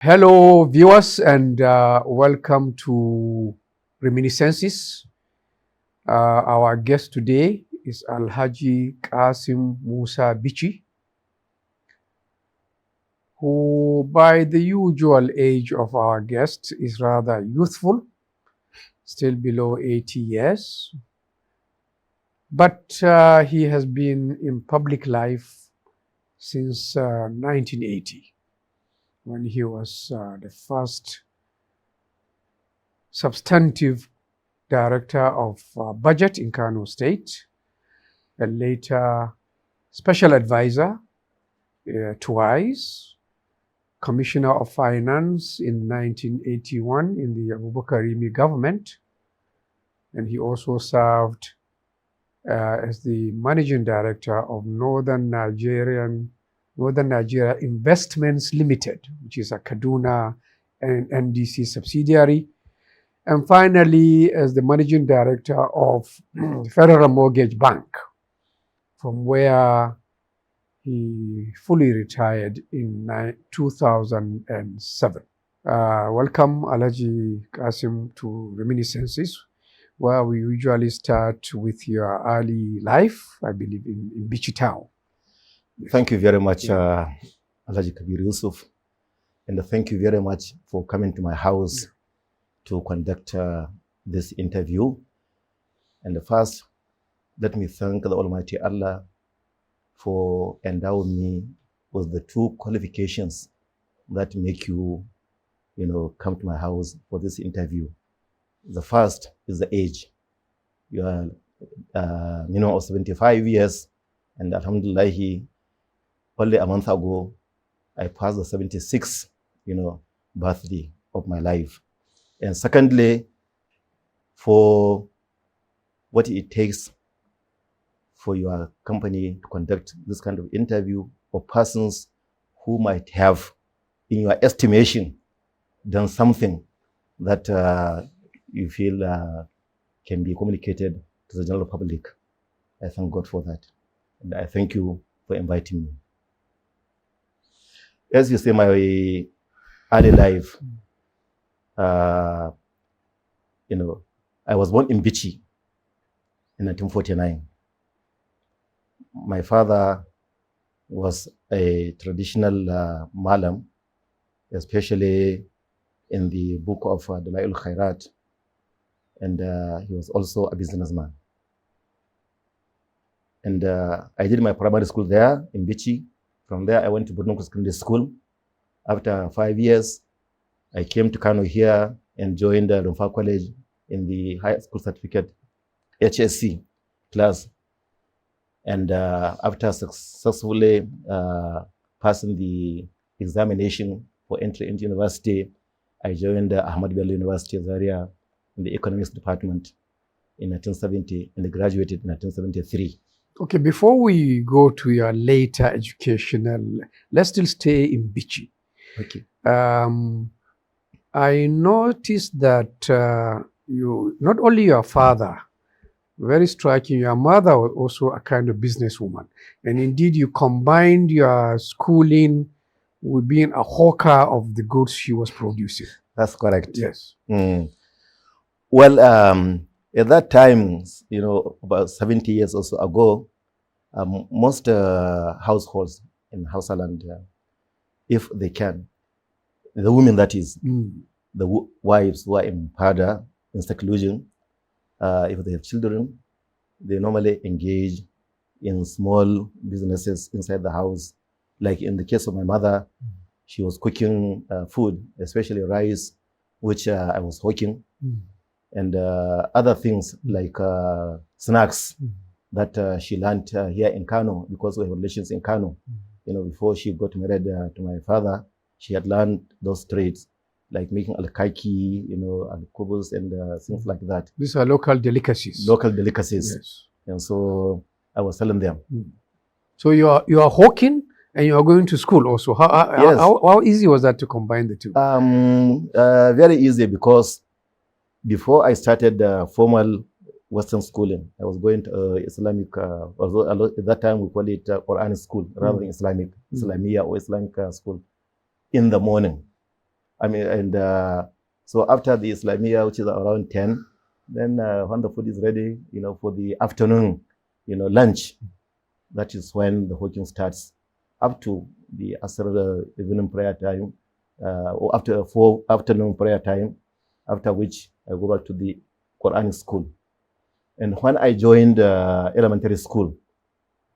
Hello, viewers, and welcome to Reminiscences. Our guest today is Alhaji Kassim Musa Bichi, who, by the usual age of our guest, is rather youthful, still below 80 years. But he has been in public life since 1980, when he was the first substantive Director of Budget in Kano State, and later Special Advisor twice, Commissioner of Finance in 1981 in the Abubakar Rimi government, and he also served as the Managing Director of Northern Nigeria Investments Limited, which is a Kaduna and NDC subsidiary, and finally as the Managing Director of Federal Mortgage Bank, from where he fully retired in 2007. Welcome, Alhaji Kassim, to Reminiscences, where we usually start with your early life, I believe, in Bichi Town. Thank you very much, Alhaji Kabir Yusuf, and thank you very much for coming to my house to conduct this interview. And first, let me thank the Almighty Allah for endowing me with the two qualifications that make you, come to my house for this interview. The first is the age. You are minimum of 75 years, and Alhamdulillah, only a month ago, I passed the 76th, birthday of my life. And secondly, for what it takes for your company to conduct this kind of interview, or persons who might have, in your estimation, done something that you feel can be communicated to the general public. I thank God for that. And I thank you for inviting me. As you say, my early life, I was born in Bichi in 1949. My father was a traditional Malam, especially in the book of Dalail Khairat, and he was also a businessman. And I did my primary school there in Bichi. From there, I went to Budnok Secondary School. After 5 years, I came to Kano here and joined the Rumfa College in the high school certificate HSC class. And after successfully passing the examination for entry into university, I joined Ahmad Bello University of Zaria in the economics department in 1970 and graduated in 1973. Okay, before we go to your later educational, let's still stay in Bichi. Okay. I noticed that you, not only your father, very striking, your mother was also a kind of businesswoman. And indeed, you combined your schooling with being a hawker of the goods she was producing. That's correct. Yes. Well, at that time, about 70 years or so ago, most households in Hausaland, if they can, the women, that is, the wives who are in Pada, in seclusion, if they have children, they normally engage in small businesses inside the house. Like in the case of my mother, she was cooking food, especially rice, which I was hawking, and other things like snacks that she learned here in Kano, because we have relations in Kano. Before she got married to my father, she had learned those trades, like making alkaki, al-kubus and things like that. These are local delicacies. Local delicacies. Yes. And so I was selling them. So you are hawking and you are going to school also. How easy was that to combine the two? Very easy, because before I started formal Western schooling, I was going to Islamic, although at that time we call it Quran school rather than Islamia or Islamic school, in the morning. I mean, and so after the Islamia, which is around 10, then when the food is ready, for the afternoon, lunch, that is when the hawking starts up to the Asr evening prayer time, or after 4 afternoon prayer time, after which I go back to the Quranic school. And when I joined elementary school,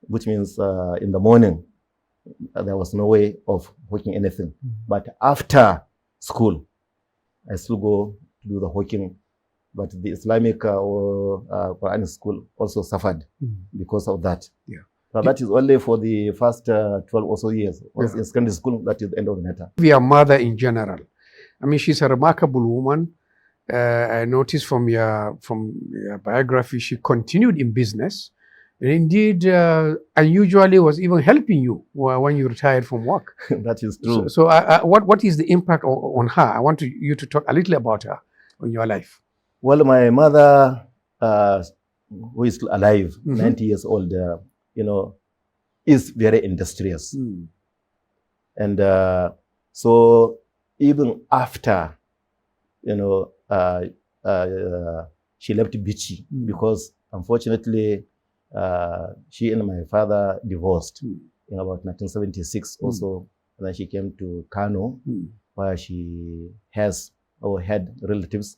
which means in the morning, there was no way of hawking anything. But after school, I still go to do the hawking. But the Islamic or Quranic school also suffered because of that. Yeah. So that is only for the first 12 or so years. Once in secondary school, that is the end of the matter. Your mother in general, I mean, she's a remarkable woman. I noticed from your biography, she continued in business. And indeed, unusually was even helping you when you retired from work. That is true. So what is the impact on her? I want you to talk a little about her in your life. Well, my mother, who is still alive, 90 years old, is very industrious. And so even after, she left Bichi because unfortunately, she and my father divorced in about 1976 also. And then she came to Kano, where she has or had relatives,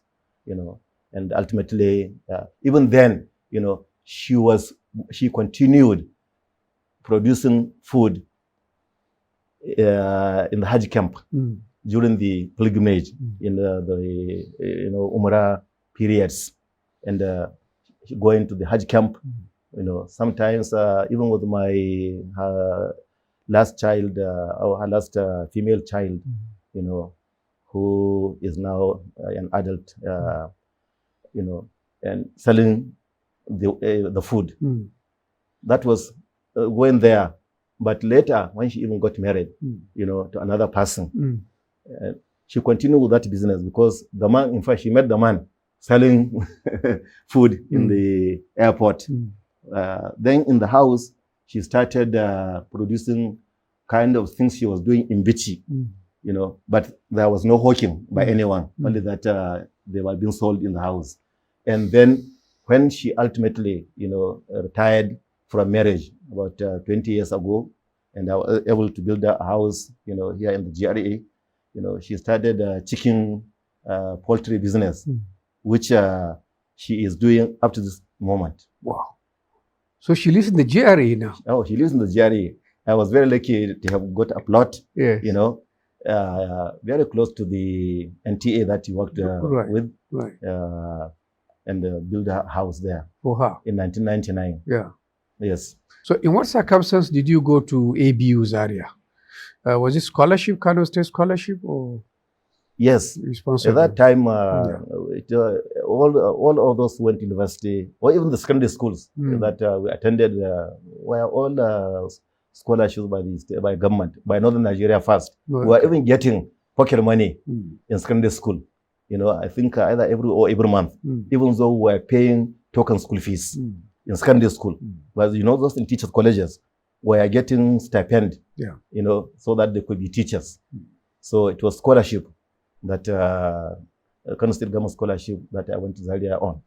and ultimately, even then, she continued producing food in the Hajj camp during the pilgrimage in the Umrah periods, and going to the Hajj camp. Sometimes even with my last child, or her last female child, who is now an adult, and selling the food. That was going there. But later, when she even got married, to another person, she continued with that business because the man, in fact, she met the man selling food in the airport. Then in the house, she started producing kind of things she was doing in Bichi, but there was no hawking by anyone, only that they were being sold in the house. And then when she ultimately, retired from marriage about 20 years ago, and I was able to build a house, here in the GRA, she started chicken poultry business, which she is doing up to this moment. Wow. So she lives in the GRA now? Oh, she lives in the GRA. I was very lucky to have got a plot, yes. Very close to the NTA that you worked with, and built a house there for her in 1999. Yeah. Yes. So in what circumstance did you go to ABU's area? Was it scholarship, Kano State scholarship, or? Yes. At that time, all of those went to university, or even the secondary schools that we attended were all scholarships by government, by Northern Nigeria first. We were even getting pocket money in secondary school. I think either every month, even though we were paying token school fees in secondary school. But those in teachers' colleges were getting stipend, so that they could be teachers. So it was scholarship that Kano State Government scholarship that I went to Zaria on.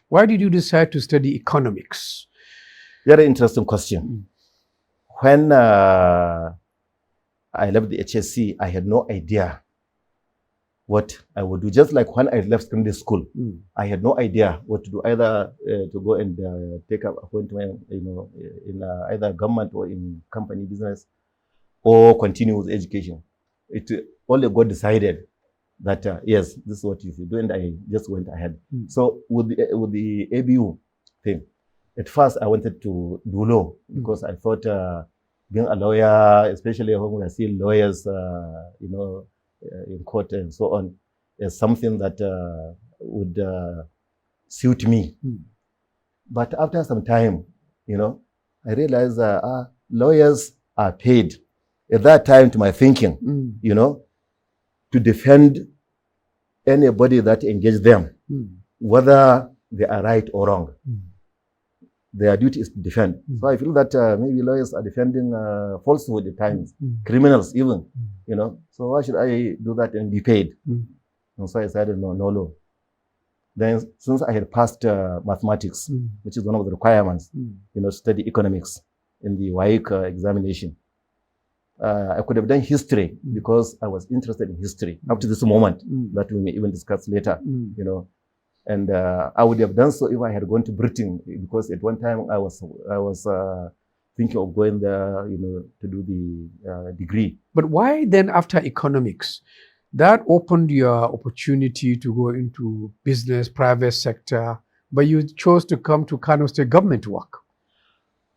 Why did you decide to study economics? Very interesting question. When I left the HSC, I had no idea what I would do. Just like when I left secondary school, I had no idea what to do, either to go and take up appointment, in either government or in company business, or continue with education. It only got decided that yes, this is what you should do, and I just went ahead. So with the ABU thing, at first I wanted to do law because I thought being a lawyer, especially when we are seeing lawyers, in court and so on, is something that would suit me. But after some time, I realized lawyers are paid at that time, to my thinking, to defend anybody that engage them, whether they are right or wrong. their duty is to defend. So I feel that maybe lawyers are defending falsehood at times, criminals even, you know. So why should I do that and be paid? And so I decided, no law. Then since I had passed mathematics, which is one of the requirements, you know, to study economics in the WAEC examination, I could have done history because I was interested in history up to this moment that we may even discuss later, you know. And I would have done so if I had gone to Britain, because at one time I was thinking of going there, you know, to do the degree. But why then, after economics, that opened your opportunity to go into business, private sector, but you chose to come to Kano State government to work?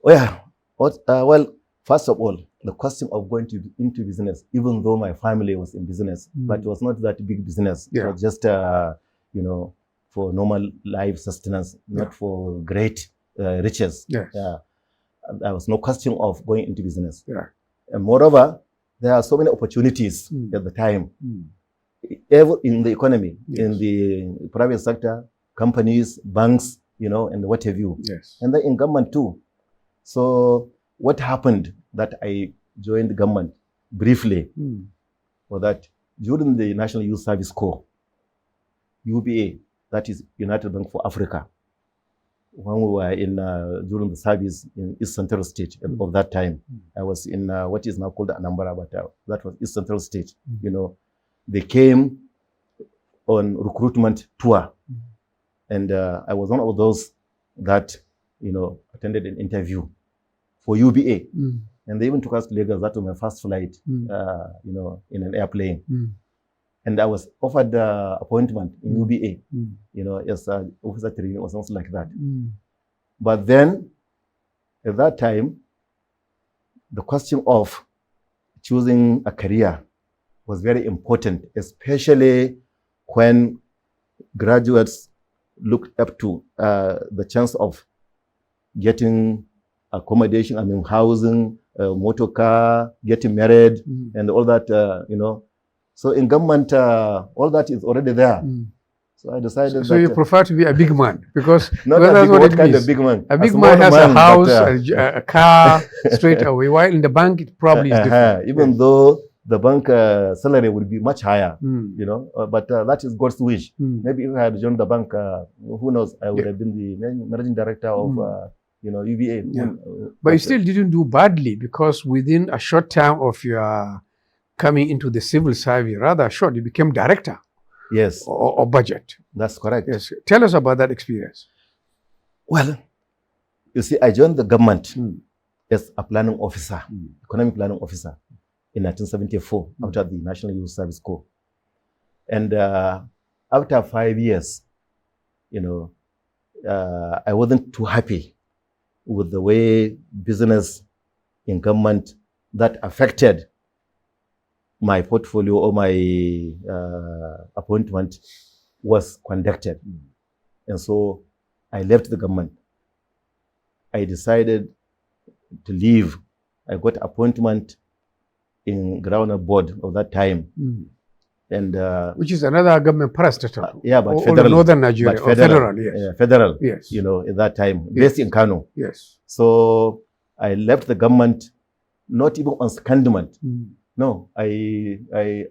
Well, well, first of all, the question of going into business, even though my family was in business, but it was not that big business. It was just, you know, for normal life sustenance, not for great riches. There was no question of going into business. And moreover, there are so many opportunities at the time, in the economy, in the private sector, companies, banks, you know, and what have you. And then in government too. So what happened that I joined the government briefly was that during the National Youth Service Corps, UBA, that is United Bank for Africa, when we were in during the service in East Central State of that time, I was in what is now called Anambra, but that was East Central State. You know, they came on recruitment tour, and I was one of those that, you know, attended an interview for UBA, and they even took us to Lagos. That was my first flight, you know, in an airplane. And I was offered the appointment in UBA, you know, as an officer training or something like that. But then, at that time, the question of choosing a career was very important, especially when graduates looked up to the chance of getting accommodation, I mean, housing, motor car, getting married, and all that, you know. So in government, all that is already there. So I decided so you prefer to be a big man, because not well, a that's big, what kind means. of big man? A big man has a house, a car, straight away. While in the bank, it probably is different. Even though the bank salary would be much higher, you know, but that is God's wish. Maybe if I had joined the bank, who knows, I would have been the managing director of, you know, UBA. But you still didn't do badly, because within a short time of your coming into the civil service, rather short, you became director. Yes. Or budget. That's correct. Yes. Tell us about that experience. Well, you see, I joined the government as a planning officer, economic planning officer, in 1974, after the National Youth Service Corps. And after 5 years, you know, I wasn't too happy with the way business in government that affected my portfolio or my appointment was conducted. And so I left the government. I decided to leave. I got appointment in groundnut board of that time. And which is another government parastatal. Yeah, but federal. Northern Nigeria. But federal, yes. Federal, yes. You know, at that time, based in Kano. Yes. So I left the government, not even on secondment. No, I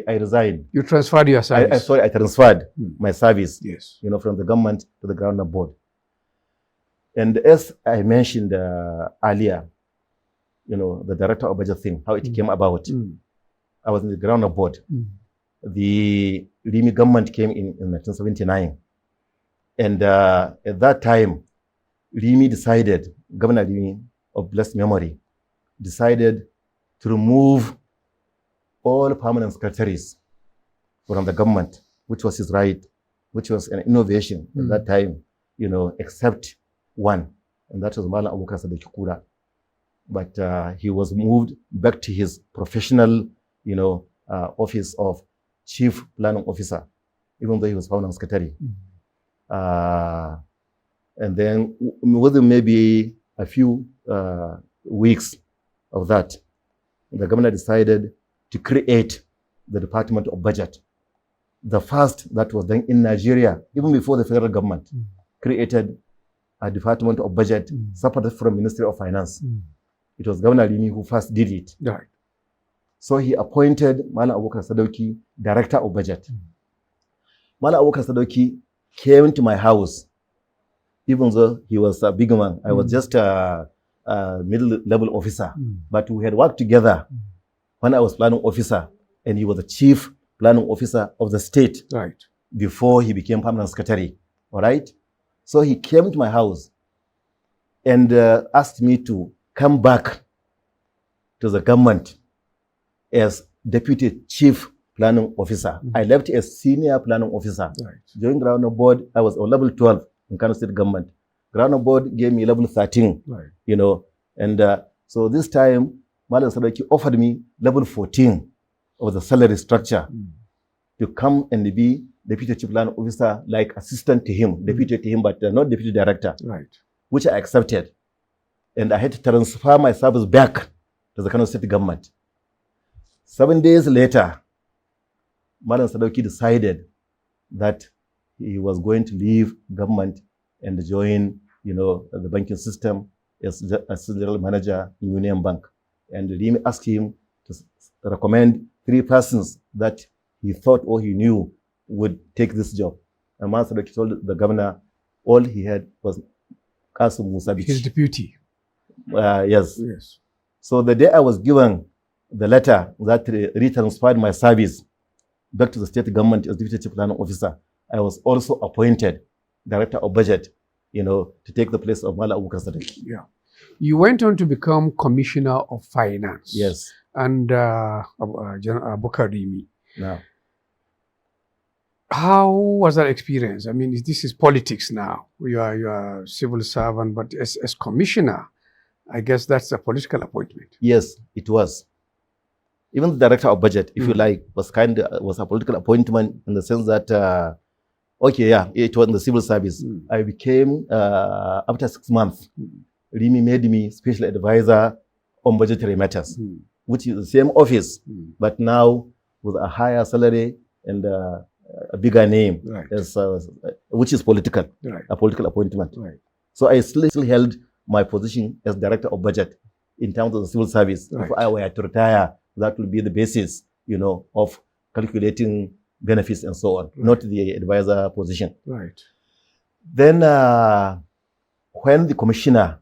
resigned. You transferred your service? I transferred my service, yes, you know, from the government to the groundnut board. And as I mentioned earlier, you know, the director of budget thing, how it came about. I was in the groundnut board. The Remi government came in 1979. And at that time, Remi decided, Governor Remi of blessed memory, decided to remove all permanent secretaries from the government, which was his right, which was an innovation at that time, you know, except one, and that was Malam Abubakar Sadekikura. But he was moved back to his professional, you know, office of chief planning officer, even though he was permanent secretary. And then within maybe a few weeks of that, the governor decided to create the Department of Budget. The first that was done in Nigeria, even before the federal government created a Department of Budget separated from Ministry of Finance. It was Governor Rimi who first did it. Right. So he appointed Malam Abubakar Sadauki Director of Budget. Malam Abubakar Sadauki came to my house, even though he was a big man. I was just a middle-level officer, but we had worked together when I was planning officer, and he was the chief planning officer of the state. Right. Before he became permanent secretary. All right. So he came to my house and asked me to come back to the government as deputy chief planning officer. I left as senior planning officer. Right. During ground board, I was on level 12 in Kano State government. Ground board gave me level 13. Right. You know, and so this time, Malam Sadauki offered me level 14 of the salary structure to come and be deputy chief planning officer, like assistant to him, deputy to him, but not deputy director. Right. Which I accepted. And I had to transfer my service back to the Kano State government. 7 days later, Malam Sadauki decided that he was going to leave government and join, you know, the banking system as general manager in Union Bank. And Rimi asked him to recommend 3 persons that he thought or he knew would take this job. And Malam Sadauki told the governor all he had was Kassim Musa Bichi. His deputy. Yes. Yes. So the day I was given the letter that retransferred my service back to the state government as deputy chief planning officer, I was also appointed director of budget, you know, to take the place of Malam Abubakar Sadauki. Yeah. You went on to become commissioner of finance. Yes. And Abubakar Rimi. Now, how was that experience? I mean, this is politics now. You are a civil servant, but as commissioner, I guess that's a political appointment. yes, it was. Even the director of budget, if you like, was a political appointment in the sense that, okay, yeah, it was in the civil service. I became, after 6 months, Rimi made me special advisor on budgetary matters, which is the same office, but now with a higher salary and a bigger name, Right. as, which is political, Right. a political appointment. Right. So I still held my position as director of budget in terms of the civil service. Right. If I were to retire, that will be the basis, you know, of calculating benefits and so on, not the advisor position. Right. Then when the commissioner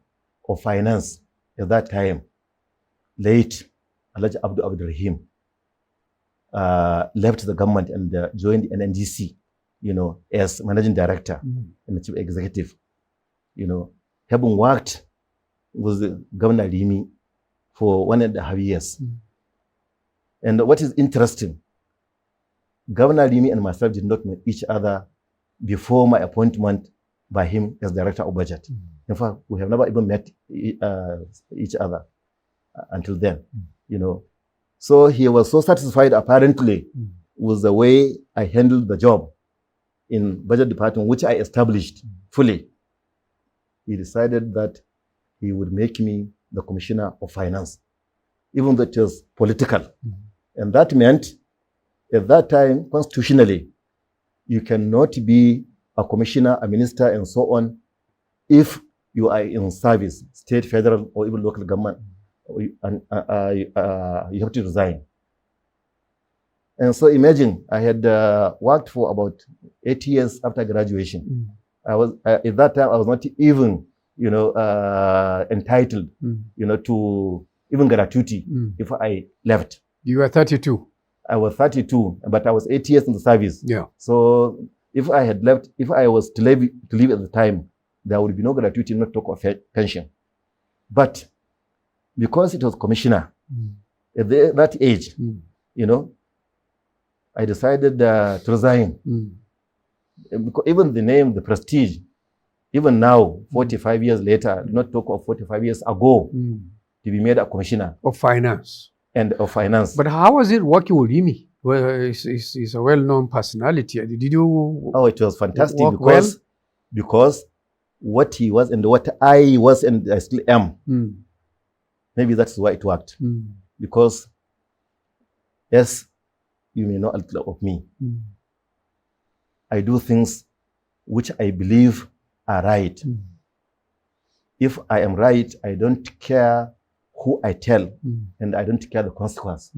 of finance at that time, late Alhaji Abdul left the government and joined NNDC, you know, as managing director and the chief executive, you know, having worked with Governor Rimi for 1.5 years. And what is interesting, Governor Rimi and myself did not meet each other before my appointment by him as director of budget. In fact, we have never even met each other until then, you know. So he was so satisfied apparently with the way I handled the job in budget department, which I established fully. He decided that he would make me the commissioner of finance, even though it was political. And that meant, at that time, constitutionally, you cannot be a commissioner, a minister, and so on, if you are in service, state, federal, or even local government, and you have to resign. And so imagine, I had worked for about 8 years after graduation. I was at that time I was not even, you know, entitled, you know, to even gratuity if I left. You were 32. I was 32, but I was 8 years in the service. Yeah. So if I had left, if I was to leave at the time, there would be no gratuity, not talk of pension. But because it was commissioner at that age, you know, I decided to resign. Because even the name, the prestige, even now, 45 years later, not talk of 45 years ago, to be made a commissioner of finance. And of finance. But how was it working with Rimi? Well, he's a well-known personality. Did you? Oh, it was fantastic because because what he was and what I was and I still am. Maybe that's why it worked. Because, yes, you may know a little of me. I do things which I believe are right. If I am right, I don't care who I tell, and I don't care the consequence.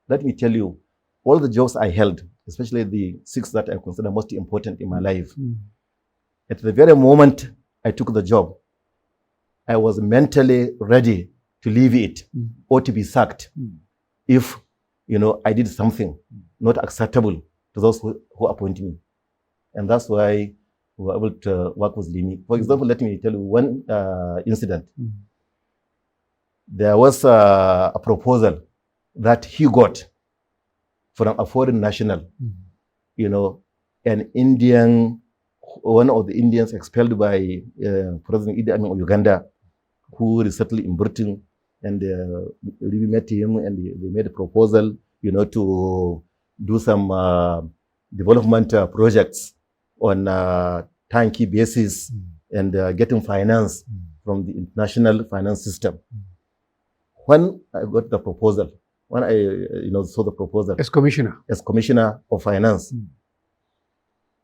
Let me tell you, all the jobs I held, especially the 6 that I consider most important in my life, at the very moment I took the job, I was mentally ready to leave it or to be sacked if, I did something not acceptable to those who appoint me. And that's why we were able to work with Limi. For example, let me tell you one incident. There was a proposal that he got from a foreign national, an Indian, one of the Indians expelled by President Idi Amin of Uganda, who resettled in Britain, and we met him, and they made a proposal, to do some development projects on a turnkey basis and getting finance from the international finance system. When I got the proposal, when I saw the proposal as commissioner of finance,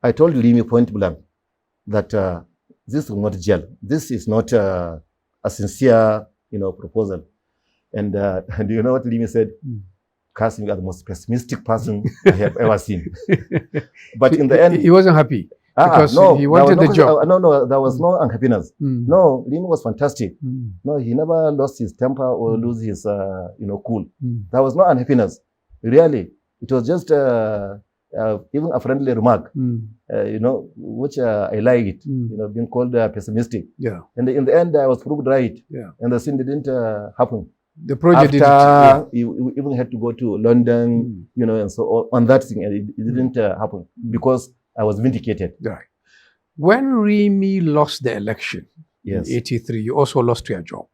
I told Limi point blank that this will not gel. This is not a sincere, proposal. And do you know what Limi said? Kassim, you are the most pessimistic person I have ever seen. But in the end, he wasn't happy because he wanted the job. No, there was no unhappiness. No, Limi was fantastic. No, he never lost his temper or lose his, cool. There was no unhappiness. Really, it was just even a friendly remark, which I like it, being called pessimistic. Yeah. And in the end, I was proved right. Yeah. And the thing didn't happen. The project After you even had to go to London, and so on that thing, and it didn't happen because I was vindicated. Right. When Remi lost the election in '83, you also lost your job.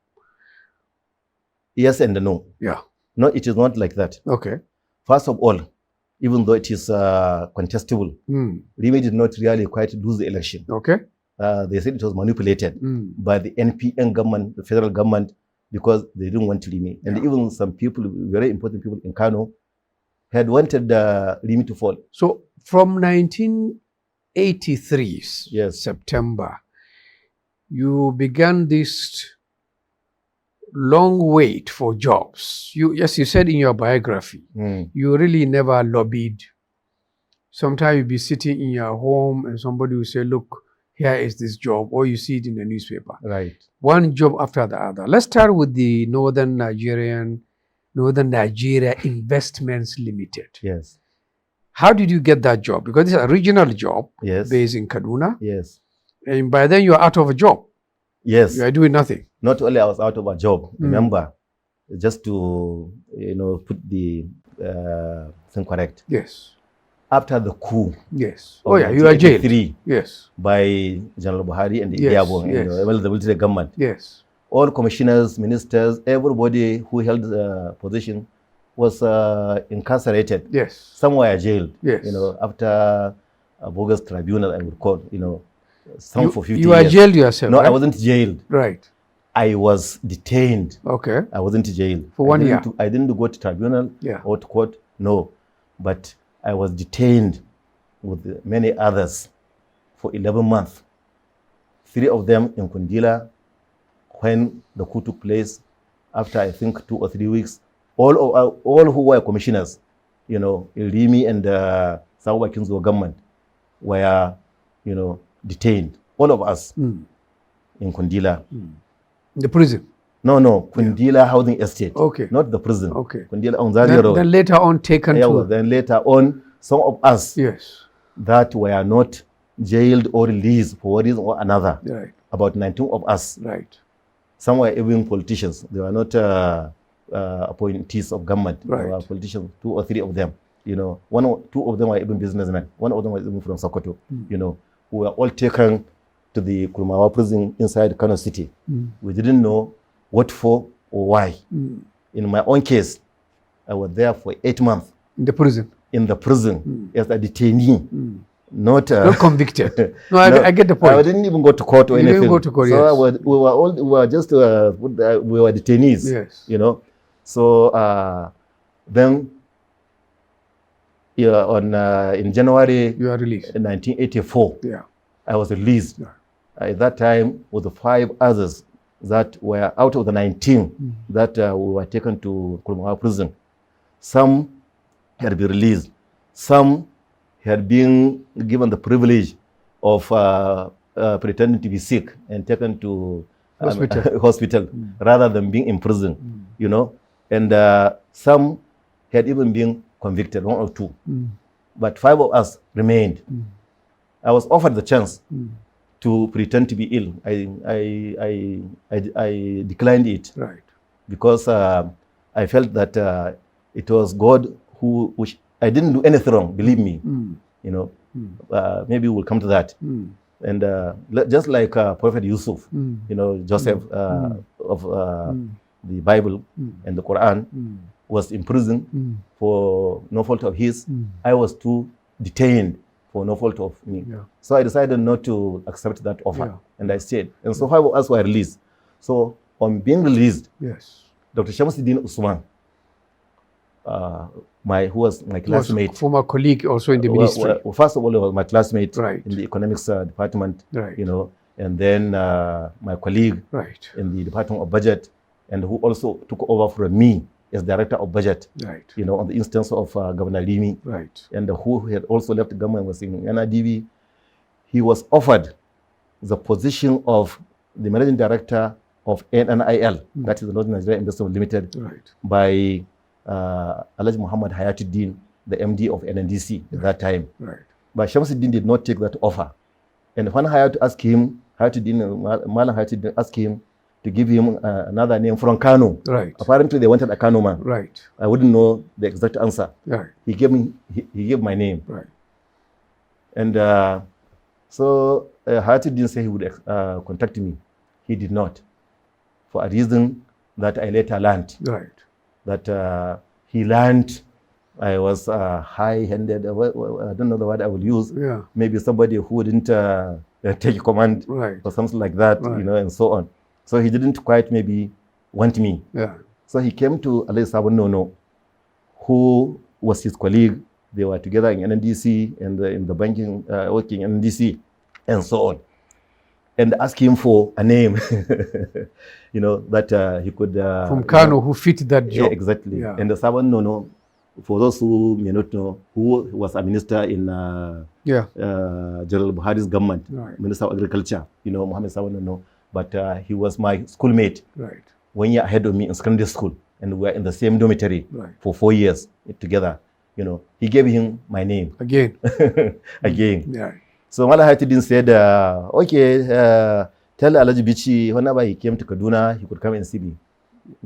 Yes and no. Yeah. No, it is not like that. Okay. First of all, even though it is contestable, Remi did not really quite lose the election. Okay. They said it was manipulated by the NPN government, the federal government, because they didn't want Remi. And even some people, very important people in Kano, had wanted Remi to fall. So from 1983 September, you began this long wait for jobs. You said in your biography, you really never lobbied. Sometimes you'd be sitting in your home and somebody will say, look, here is this job, or you see it in the newspaper. Right. One job after the other. Let's start with the Northern Nigeria Investments Limited. Yes. How did you get that job? Because it's a regional job based in Kaduna. Yes. And by then you are out of a job. Yes. You are doing nothing. Not only I was out of a job, remember, just to, put the thing correct. Yes. After the coup. Yes. Oh yeah, you are jailed. Yes. By General Buhari and the Diabo, the military government. Yes. All commissioners, ministers, everybody who held position was incarcerated. Yes. Some were jailed. Yes. After a bogus tribunal, I would call, some for 50 years. You are jailed yourself, No, right? I wasn't jailed. Right. I was detained. Okay. I wasn't jailed. For 1 year? I didn't go to tribunal or to court, no. But I was detained with many others for 11 months. 3 of them in Kundila when the coup took place. After I think 2 or 3 weeks, all who were commissioners, Remi and Sawa Kinzo government were, detained. All of us in Kundila. The prison? No, Kundila Housing Estate. Okay. Not the prison. Okay. Kundila on Zaria Road. Then later on taken to... Then later on, some of us that were not jailed or released for one reason or another. Right. About 19 of us. Right. Some were even politicians. They were not appointees of government. Right. They were politicians, 2 or 3 of them. 2 of them were even businessmen. One of them was even from Sokoto. Who were all taken to the Kurumawa prison inside Kano City. We didn't know what for or why. In my own case, I was there for 8 months. In the prison? In the prison as a detainee. Not convicted. No, I get the point. I didn't even go to court or anything. Didn't go to court, so we were detainees. Yes. So then in January you are released. 1984, yeah, I was released. Yeah. At that time with the 5 others that were out of the 19 that were taken to Kurmawa prison. Some had been released. Some had been given the privilege of pretending to be sick and taken to hospital rather than being in prison, you know. And some had even been convicted, 1 or 2. But 5 of us remained. I was offered the chance to pretend to be ill. I declined it, right, because I felt that it was God which I didn't do anything wrong, believe me. You know, maybe we'll come to that. And just like Prophet Yusuf, you know, Joseph of the Bible and the Quran was in prison for no fault of his. I was too detained for no fault of me. So I decided not to accept that offer, and I stayed. And so 5 of us were released. So on being released, Dr. Shamsuddin Usman, who was my classmate, former colleague also in the ministry. Well, first of all, he was my classmate in the economics department, you know, and then my colleague in the Department of Budget, and who also took over from me as Director of Budget, you know, on the instance of Governor Rimi, and who had also left the government, was in NIDB. He was offered the position of the Managing Director of NNIL, that is the Northern Nigeria Investment Limited, by Alhaji Muhammad Hayatuddin, the MD of NNDC at that time. But Shamsuddin did not take that offer. And when Malam Hayatuddin asked him to give him another name from Kano. Apparently they wanted a Kano man. I wouldn't know the exact answer. He gave my name. And so Hayatuddin said he would contact me. He did not, for a reason that I later learned. That he learned I was high-handed. I don't know the word I will use. Maybe somebody who didn't take command or something like that, you know, and so on. So he didn't quite maybe want me. So he came to Alhaji Sabon Nono, who was his colleague. They were together in NNDC and in the banking, working in NNDC, and so on. And asked him for a name, you know, that he could... From Kano, who fit that job. Yeah, exactly. And the Sabon Nono, for those who may not know, who was a minister in General Buhari's government, Minister of Agriculture, you know, Mohammed Sabon Nono. But he was my schoolmate 1 year ahead of me in secondary school. And we were in the same dormitory for 4 years together. You know, he gave him my name. Again. Again. So Malam Hayatuddin said, okay, tell Alhaji Bichi whenever he came to Kaduna, he could come and see me.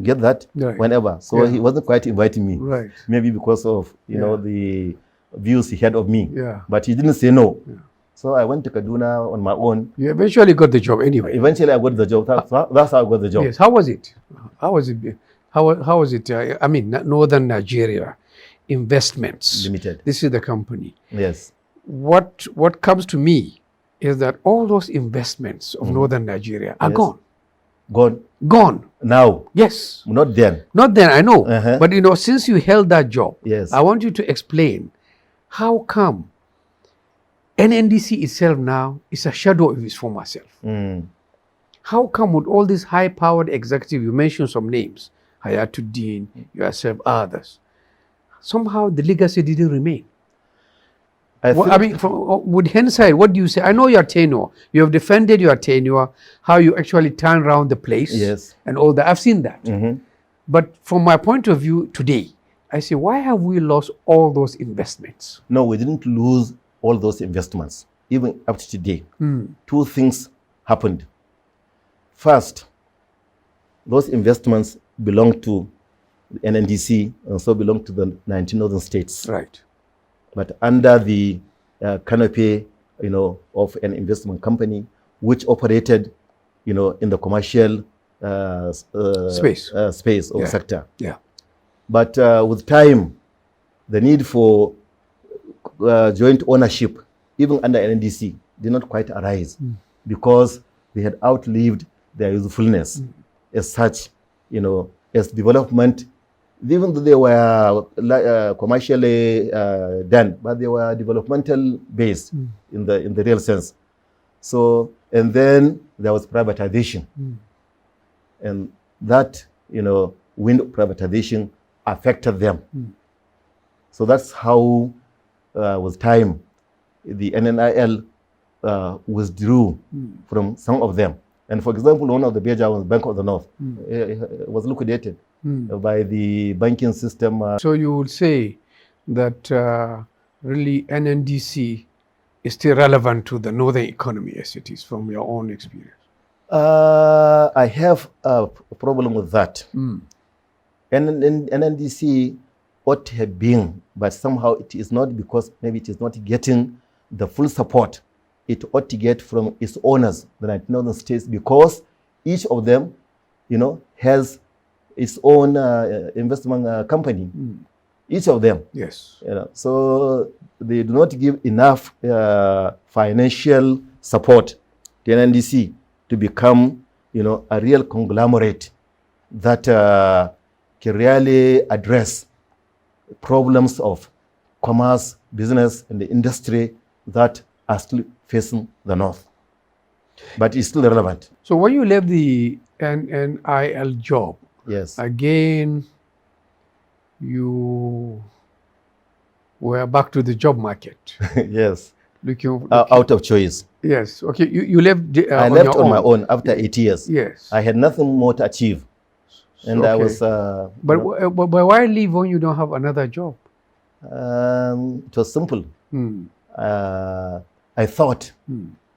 Get that? Whenever. So he wasn't quite inviting me. Maybe because of, you know, the views he had of me. But he didn't say no. So I went to Kaduna on my own. You eventually got the job anyway. Eventually I got the job. That's how I got the job. Yes. How was it? How was it? How was it? I mean, Northern Nigeria Investments Limited. This is the company. Yes. What comes to me is that all those investments of Northern Nigeria are gone. Gone. Now. Yes. Not then. Not then, I know. But you know, since you held that job, yes, I want you to explain how come NNDC itself now is a shadow of its former self. How come with all these high-powered executives, you mentioned some names, Hayatuddin, yourself, others, somehow the legacy didn't remain? I mean, with hindsight, what do you say? I know your tenure. You have defended your tenure, how you actually turned around the place and all that. I've seen that. But from my point of view today, I say, why have we lost all those investments? No, we didn't lose all those investments, even up to today. Two things happened. First, those investments belong to the NNDC and also belong to the 19 northern states. But under the canopy, you know, of an investment company which operated, you know, in the commercial space or sector. But with time, the need for joint ownership, even under NNDC, did not quite arise because they had outlived their usefulness as such, you know, as development. Even though they were commercially done, but they were developmental based in the real sense. So, and then there was privatization. And that, wind of privatization affected them. So that's how, with time, the NNIL withdrew from some of them. And for example, one of the major ones, Bank of the North, was liquidated by the banking system. So you would say that really NNDC is still relevant to the northern economy as it is from your own experience? I have a problem with that. NNDC ought to have been, but somehow it is not, because maybe it is not getting the full support it ought to get from its owners, the 19 northern states, because each of them, has its own investment company. Each of them. Yes. So they do not give enough financial support to NNDC to become, a real conglomerate that can really address problems of commerce, business, and the industry that are still facing the North. But it's still relevant. So when you left the NNIL job, yes, again, you were back to the job market. Yes. Looking out of choice. Yes. Okay. You left. I left on my own after 8 years. Yes. I had nothing more to achieve, and okay. I was. But why leave when you don't have another job? It was simple. I thought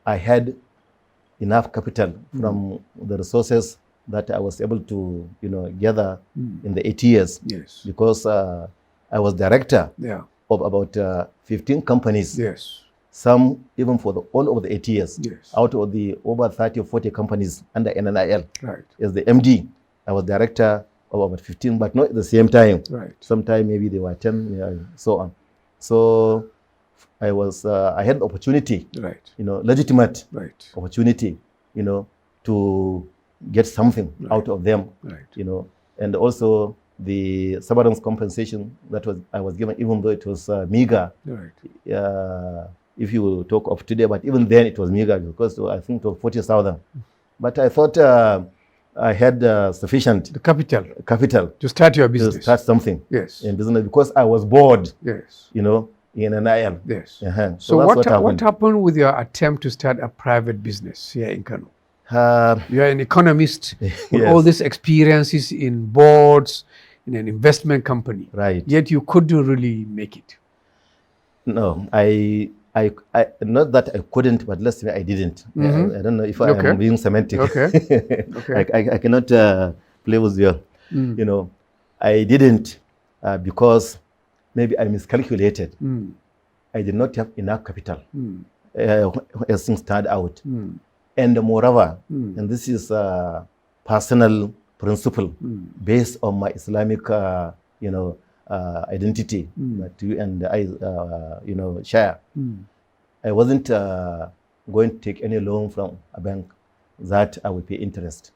I had enough capital from the resources that I was able to, gather in the 8 years. Yes. Because I was director of about 15 companies. Yes. Some even for all of the 8 years. Yes. Out of the over 30 or 40 companies under NNIL. Right. As the MD, I was director of about 15, but not at the same time. Right. Sometime maybe they were 10, so on. So I was, I had the opportunity, right, legitimate right, opportunity, to get something out of them, right, and also the severance compensation that I was given, even though it was meager. Right. If you talk of today, but even then it was meager because I think it was 40,000. But I thought I had sufficient capital to start your business, to start something. Yes. In business, because I was bored. Yes. In NNIL. Yes. So what happened with your attempt to start a private business here in Kano? You are an economist with yes. all these experiences in boards, in an investment company. Right. Yet you couldn't really make it. No, I not that I couldn't, but let's say I didn't. I don't know if I am being semantic. Okay. I cannot play with you. I didn't because maybe I miscalculated. I did not have enough capital as things turned out. And moreover, and this is a personal principle based on my Islamic, identity that you and I, share. I wasn't going to take any loan from a bank that I would pay interest,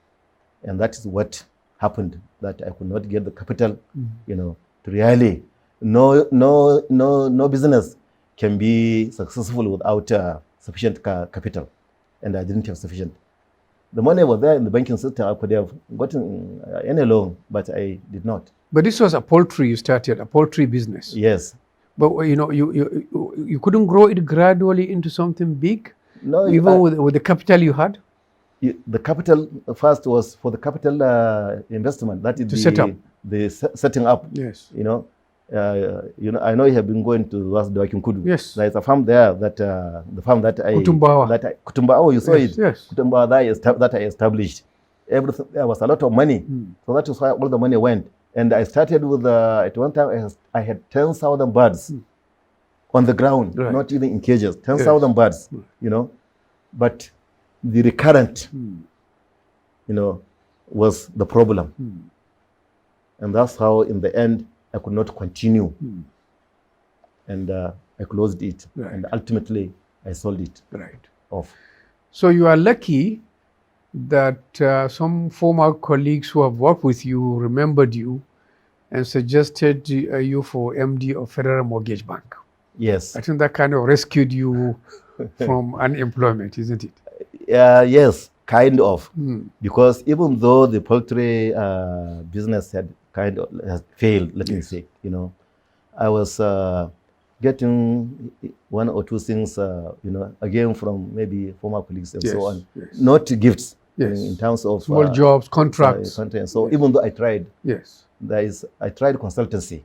and that is what happened. That I could not get the capital, to really. No business can be successful without sufficient capital, and I didn't have sufficient. The money was there in the banking system. I could have gotten any loan, but I did not. But this was a poultry you started, a poultry business. Yes. But you couldn't grow it gradually into something big, no, even with the capital you had. The capital first was for the capital investment. That is the setting up. Yes. I know you have been going to Kudu. Yes. There is a farm there that the farm that I Kutumbawa. You saw yes, it. Yes. Kutumbawa that I established. Everything there was a lot of money, so that is why all the money went. And I started with at one time I had 10,000 birds on the ground, not even in cages. 10,000 birds, but the recurrent, was the problem, and that's how in the end I could not continue, and I closed it, and ultimately I sold it off. So you are lucky that some former colleagues who have worked with you remembered you and suggested you for MD of Federal Mortgage Bank. Yes. I think that kind of rescued you from unemployment, isn't it? Yes. kind of, because even though the poultry business had kind of has failed, let me say, you know, I was getting one or two things, you know, again from maybe former colleagues and so on, not gifts in terms of small jobs, contracts. So even though I tried, I tried consultancy,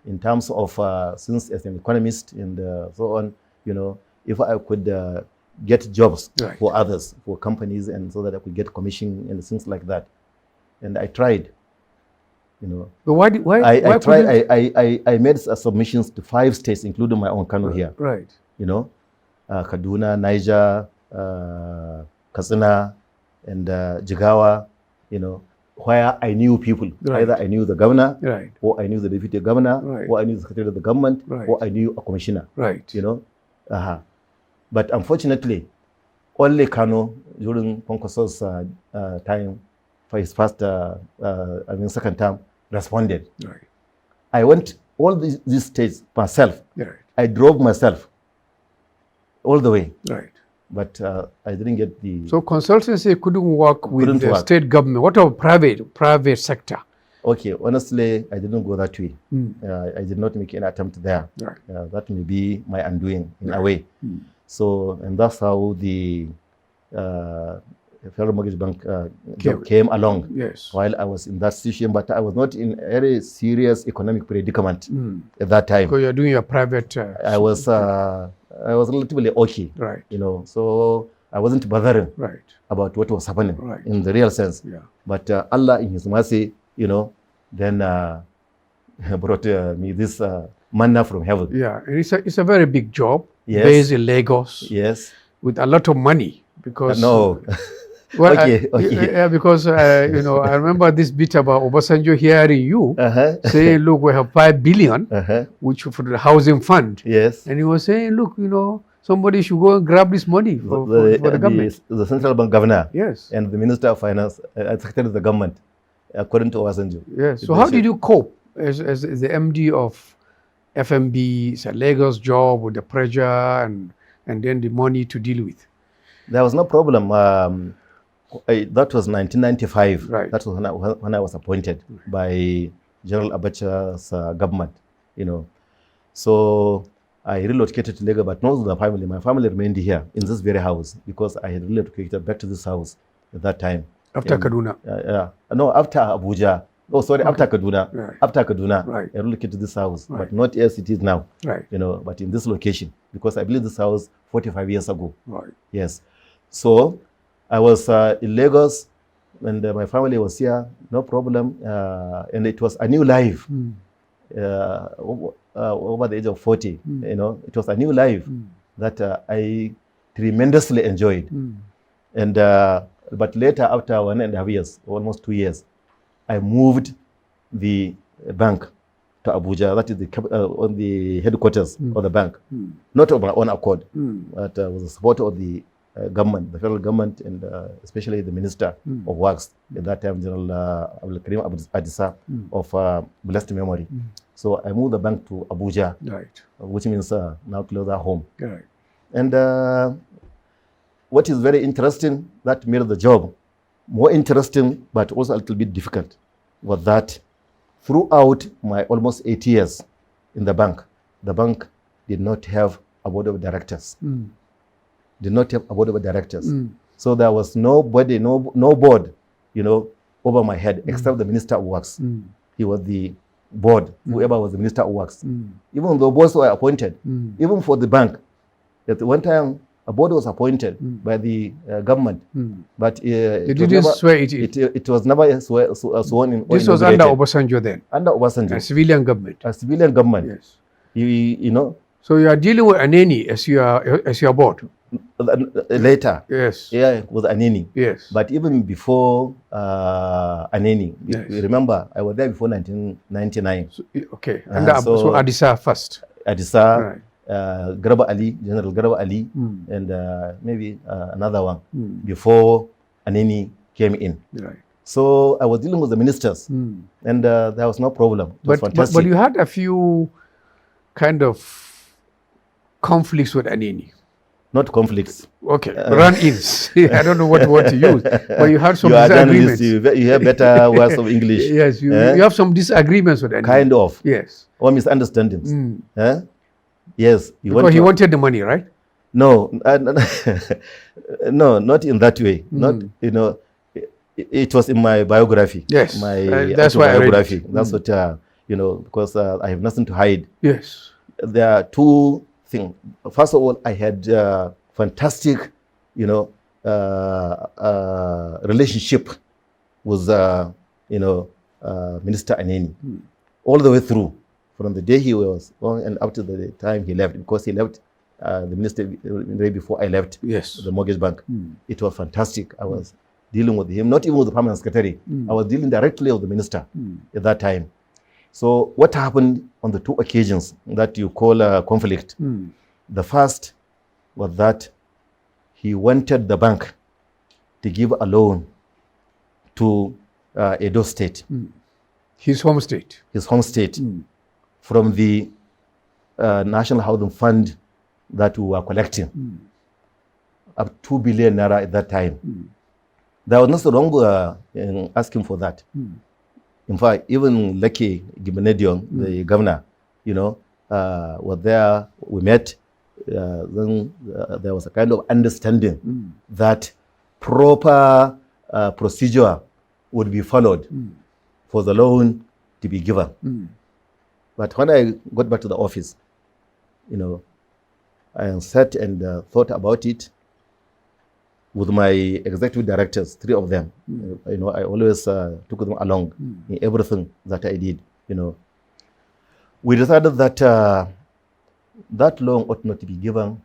in terms of since as an economist and so on, you know, if I could get jobs for others, for companies, and so that I could get commission and things like that, and I tried. You know, but why I tried. I made submissions to 5 states, including my own Kano here. You know, Kaduna, Niger, Katsina, and Jigawa. You know, where I knew people. Either I knew the governor, or I knew the deputy governor, or I knew the secretary of the government, or I knew a commissioner. You know, but unfortunately, only Kano during Kwankwaso's time, for his first, second term, responded. I went all these states myself. I drove myself all the way. But I didn't get the... So consultancy couldn't work with the state government. What about private sector? Okay, honestly, I didn't go that way. I did not make any attempt there. That may be my undoing in a way. So, and that's how the Federal Mortgage Bank came along while I was in that situation, but I was not in a very serious economic predicament at that time. Because you're doing your private... I was relatively okay, you know, so I wasn't bothering about what was happening in the real sense. But Allah in His mercy, you know, then brought me this manna from heaven. And it's a very big job, based in Lagos, with a lot of money, because... Well, because you know, I remember this bit about Obasanjo hearing you saying, "Look, we have 5 billion, which for the housing fund." And he was saying, "Look, you know, somebody should go and grab this money for the government." The central bank governor, and the minister of finance, secretary of the government, according to Obasanjo. So how did you cope as the MD of FMB? It's a Lagos job with the pressure and then the money to deal with. There was no problem. That was 1995. That was when I was appointed by General Abacha's government, you know. So I relocated to Lagos, but not with the family. My family remained here in this very house because I had relocated back to this house at that time. After Kaduna? No, after Abuja. Oh, sorry, after Kaduna. After Kaduna, I relocated to this house, but not as it is now, you know, but in this location, because I built this house 45 years ago. Yes. So I was in Lagos, and my family was here, no problem. And it was a new life over the age of 40. You know, it was a new life that I tremendously enjoyed. And but later, after 1.5 years, almost 2 years, I moved the bank to Abuja. That is on the headquarters of the bank, not of my own accord, but with the support of the government, the federal government, and especially the Minister of Works at that time, General Abdul-Karim Adisa of blessed memory. So I moved the bank to Abuja, which means now closer home. And what is very interesting, that made the job more interesting, but also a little bit difficult, was that throughout my almost 8 years in the bank did not have a board of directors. Did not have a board of directors. So there was nobody, no board, you know, over my head, except the Minister of Works. He was the board, whoever was the Minister of Works. Even though boards were appointed, even for the bank, at one time, a board was appointed by the government, but it didn't swear it in. It was never sworn in. This was under Obasanjo then? Under Obasanjo. A civilian government? A civilian government. Yes. You know. So you are dealing with Aneni as your board? Later. Yes. Yeah, with Aneni. Yes. But even before Aneni, remember, I was there before 1999. So, okay. So Adisa first. Adisa. Garba Ali, General Garba Ali, and maybe another one before Aneni came in. So I was dealing with the ministers, and there was no problem. It was fantastic. But you had a few kind of conflicts with Aneni. not conflicts. Okay, run-ins. I don't know what word to use, but you had some You are disagreements. journalists, you have better words of English. Yes, you have some disagreements with that. Kind of. Yes. Or misunderstandings. Yes. Because he wanted the money, right? No, no, not in that way. Not, you know, it was in my biography. Yes, My that's why I read biography. it. That's what, you know, because I have nothing to hide. Yes. There are two things. First of all, I had fantastic, you know, relationship with, you know, Minister Aneni, all the way through, from the day he was on and up to the time he left, because he left the minister the day before I left the mortgage bank. It was fantastic. I was dealing with him, not even with the permanent secretary. I was dealing directly with the minister at that time. So what happened on the two occasions that you call a conflict? The first was that he wanted the bank to give a loan to Edo State. His home state. His home state from the National Housing Fund that we were collecting. Up 2 billion naira at that time. There was nothing wrong in asking for that. In fact, even Lucky Gibenedion, the governor, you know, was there. We met. Then there was a kind of understanding that proper procedure would be followed for the loan to be given. But when I got back to the office, you know, I sat and thought about it with my executive directors, 3 of them. You know, I always took them along in everything that I did. You know, we decided that that loan ought not to be given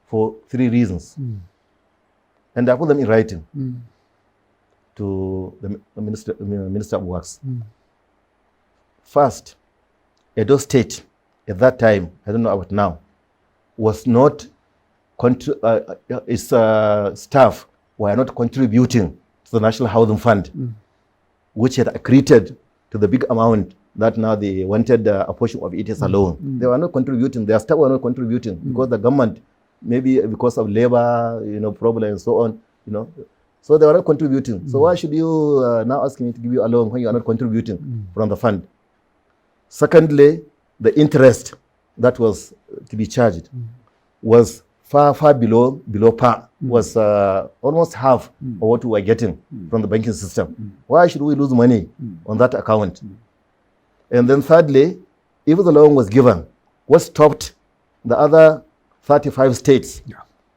for 3 reasons, and I put them in writing to the Minister of Works. First, Edo State at that time, I don't know about now, was not its staff were not contributing to the National Housing Fund, which had accreted to the big amount that now they wanted a portion of it as a loan. They were not contributing. Their staff were not contributing because the government, maybe because of labor, you know, problem and so on, you know, so they were not contributing. So why should you now ask me to give you a loan when you are not contributing from the fund? Secondly, the interest that was to be charged was far below par, was almost half of what we were getting from the banking system. Why should we lose money on that account? And then thirdly, if the loan was given, what stopped the other 35 states,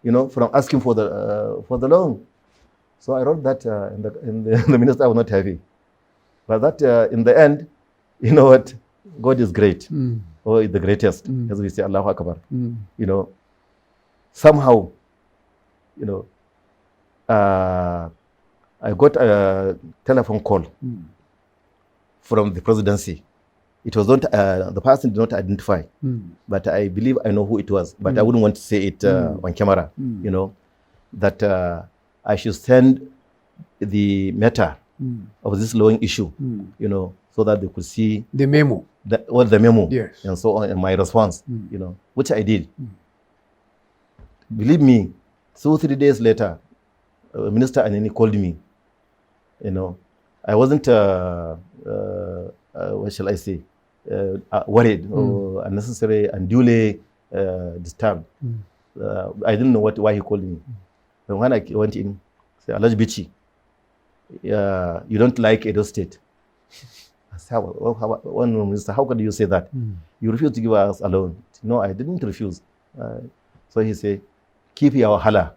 you know, from asking for the loan? So I wrote that, and the minister was not happy. But that, in the end, you know what? God is great, or is the greatest, as we say, Allahu Akbar. You know, somehow, you know, I got a telephone call from the presidency. It was not, the person did not identify, but I believe I know who it was, but I wouldn't want to say it on camera, you know, that I should send the matter of this loan issue, you know, so that they could see the memo. The memo, yes, and so on, and my response, you know, which I did. Believe me, 2-3 days later, Minister Aneni called me. You know, I wasn't, what shall I say, worried or unnecessary, unduly disturbed. I didn't know why he called me. And when I went in, I said, Alhaji Bichi, you don't like Edo State. I said, one minister, how could you say that? You refuse to give us a loan. No, I didn't refuse. So he said, keep your hala.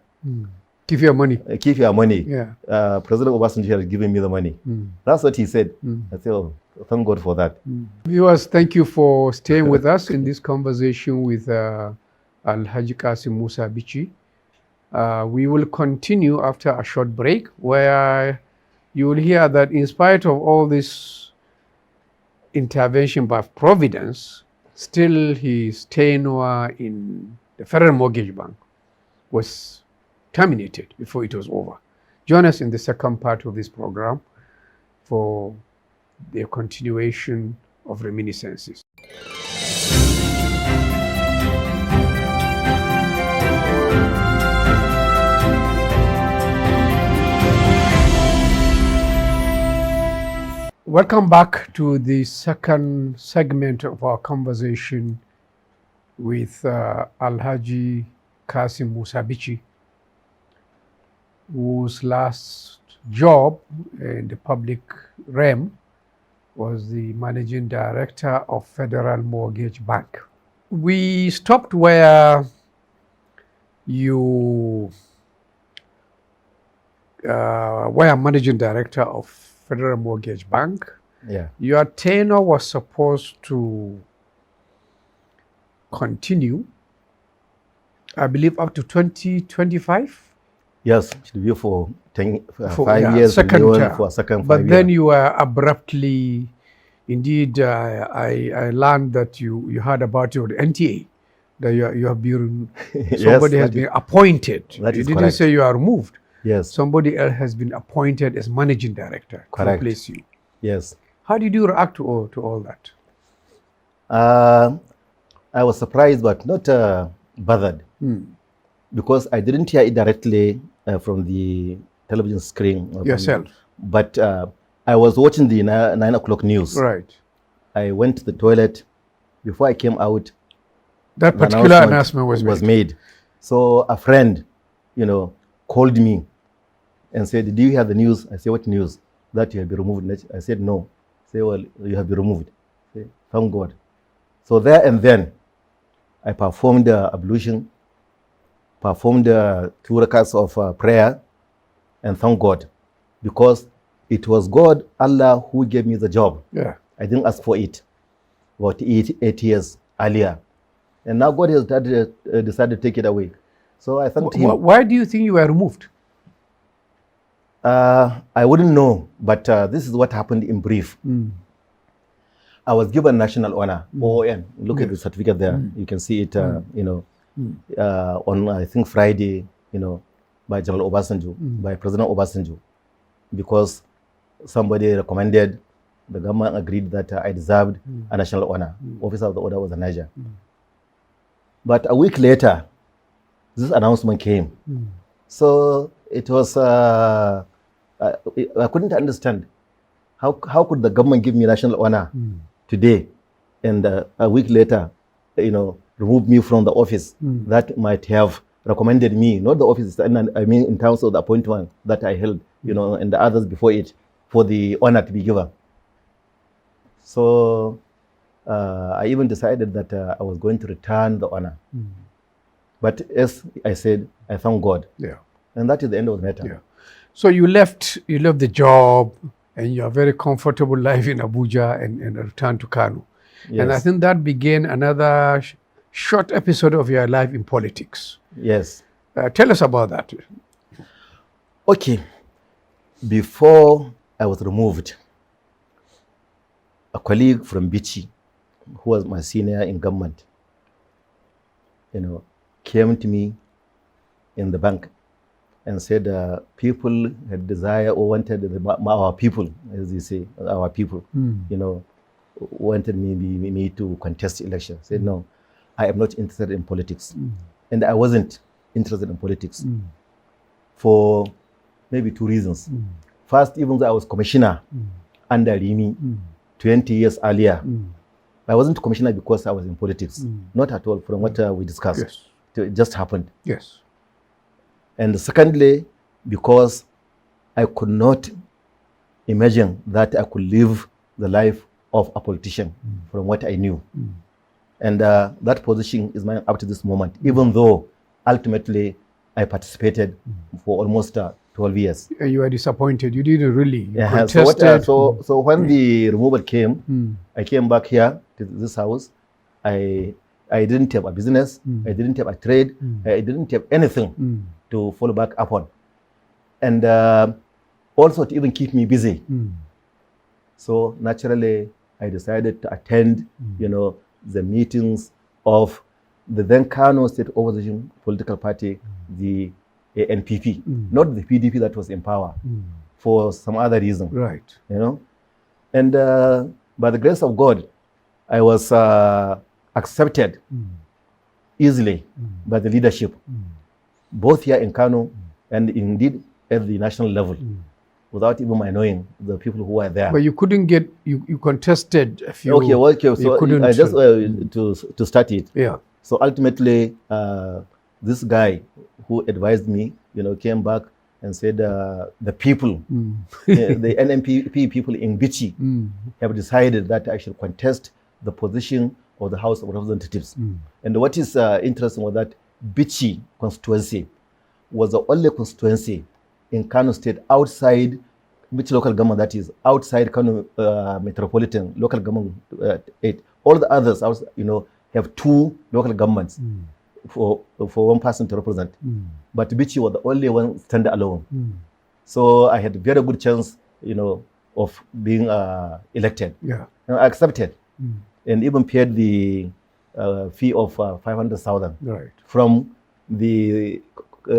Keep your money. Keep your money. Yeah. President Obasanjo has given me the money. That's what he said. I said, oh, thank God for that. Viewers, thank you for staying with us in this conversation with Alhaji Kassim Musa Bichi. We will continue after a short break, where you will hear that in spite of all this intervention by Providence, still his tenure in the Federal Mortgage Bank was terminated before it was over. Join us in the second part of this program for the continuation of Reminiscences. Welcome back to the second segment of our conversation with Alhaji Kassim Musa Bichi, whose last job in the public realm was the managing director of Federal Mortgage Bank. We stopped where you were managing director of Federal Mortgage Bank. Yeah. Your tenure was supposed to continue, I believe, up to 2025. Yes, it should be for 10, For, 5 years, second renewal term. for a second But 5 then years. you were abruptly, indeed, I learned that you heard about your NTA, that you have been, Yes, somebody has that been appointed. that You is didn't correct. say you are removed. Yes, Somebody else has been appointed as managing director to Correct. replace you. yes. How did you react to all that? I was surprised, but not bothered, because I didn't hear it directly from the television screen. Yourself. But I was watching the 9 o'clock news. Right. I went to the toilet. Before I came out, That the particular announcement was made. So a friend, called me and said, "Do you hear the news?" I said, "What news?" "That you have been removed." I said, "No." Say, "Well, you have been removed." I said, "Thank God." So there and then, I performed ablution, performed 2 rakats of prayer, and thank God, because it was God, Allah, who gave me the job. Yeah. I didn't ask for it about 8 years earlier. And now God has decided to take it away. So I thanked him. Why do you think you were removed? I wouldn't know, but this is what happened in brief. I was given national honor, ON. Look at the certificate there. You can see it, on, I think, Friday, by General Obasanjo, by President Obasanjo, because somebody recommended, the government agreed that I deserved a national honor. Officer of the order was a Niger. But a week later, this announcement came. So it was, I couldn't understand. How could the government give me national honor today, and a week later, remove me from the office? That might have recommended me, not the office, I mean in terms of the appointment that I held, and the others before it, for the honor to be given. So I even decided that I was going to return the honor. But as I said, I thank God. Yeah. And that is the end of the matter. Yeah. So you left the job and your very comfortable life in Abuja and returned to Kano. Yes. And I think that began another short episode of your life in politics. Yes. Tell us about that. Okay. Before I was removed, a colleague from Bichi, who was my senior in government, came to me in the bank and said people had desire or wanted our people, as you say, our people, wanted me to contest election. Said, no, I am not interested in politics. And I wasn't interested in politics for maybe 2 reasons. First, even though I was commissioner under Remi 20 years earlier, I wasn't commissioner because I was in politics. Not at all, from what we discussed. Yes. It just happened. Yes. And secondly, because I could not imagine that I could live the life of a politician from what I knew. And that position is mine up to this moment, even though ultimately I participated for almost 12 years. And you were disappointed. You didn't really. You Yeah, contested. so when the removal came, I came back here to this house. I didn't have a business. I didn't have a trade. I didn't have anything to fall back upon. And also to even keep me busy. So naturally, I decided to attend, the meetings of the then Kano State Opposition Political Party, the NPP, not the PDP that was in power, for some other reason. Right. And by the grace of God, I was accepted easily by the leadership, both here in Kano and indeed at the national level. without even my knowing the people who were there. But you couldn't get, you contested a few. Okay, well, okay, you so couldn't, I just to start it. yeah. So ultimately, this guy who advised me, came back and said the people, the NNPP people in Bichi have decided that I should contest the position of the House of Representatives. And what is interesting was that Bichi constituency was the only constituency in Kano State outside Bichi local government, that is outside Kano metropolitan local government 8. All the others, have 2 local governments for one person to represent. But Bichi was the only one stand alone. So I had a very good chance, of being elected. Yeah. And I accepted and even paid the fee of 500,000 from the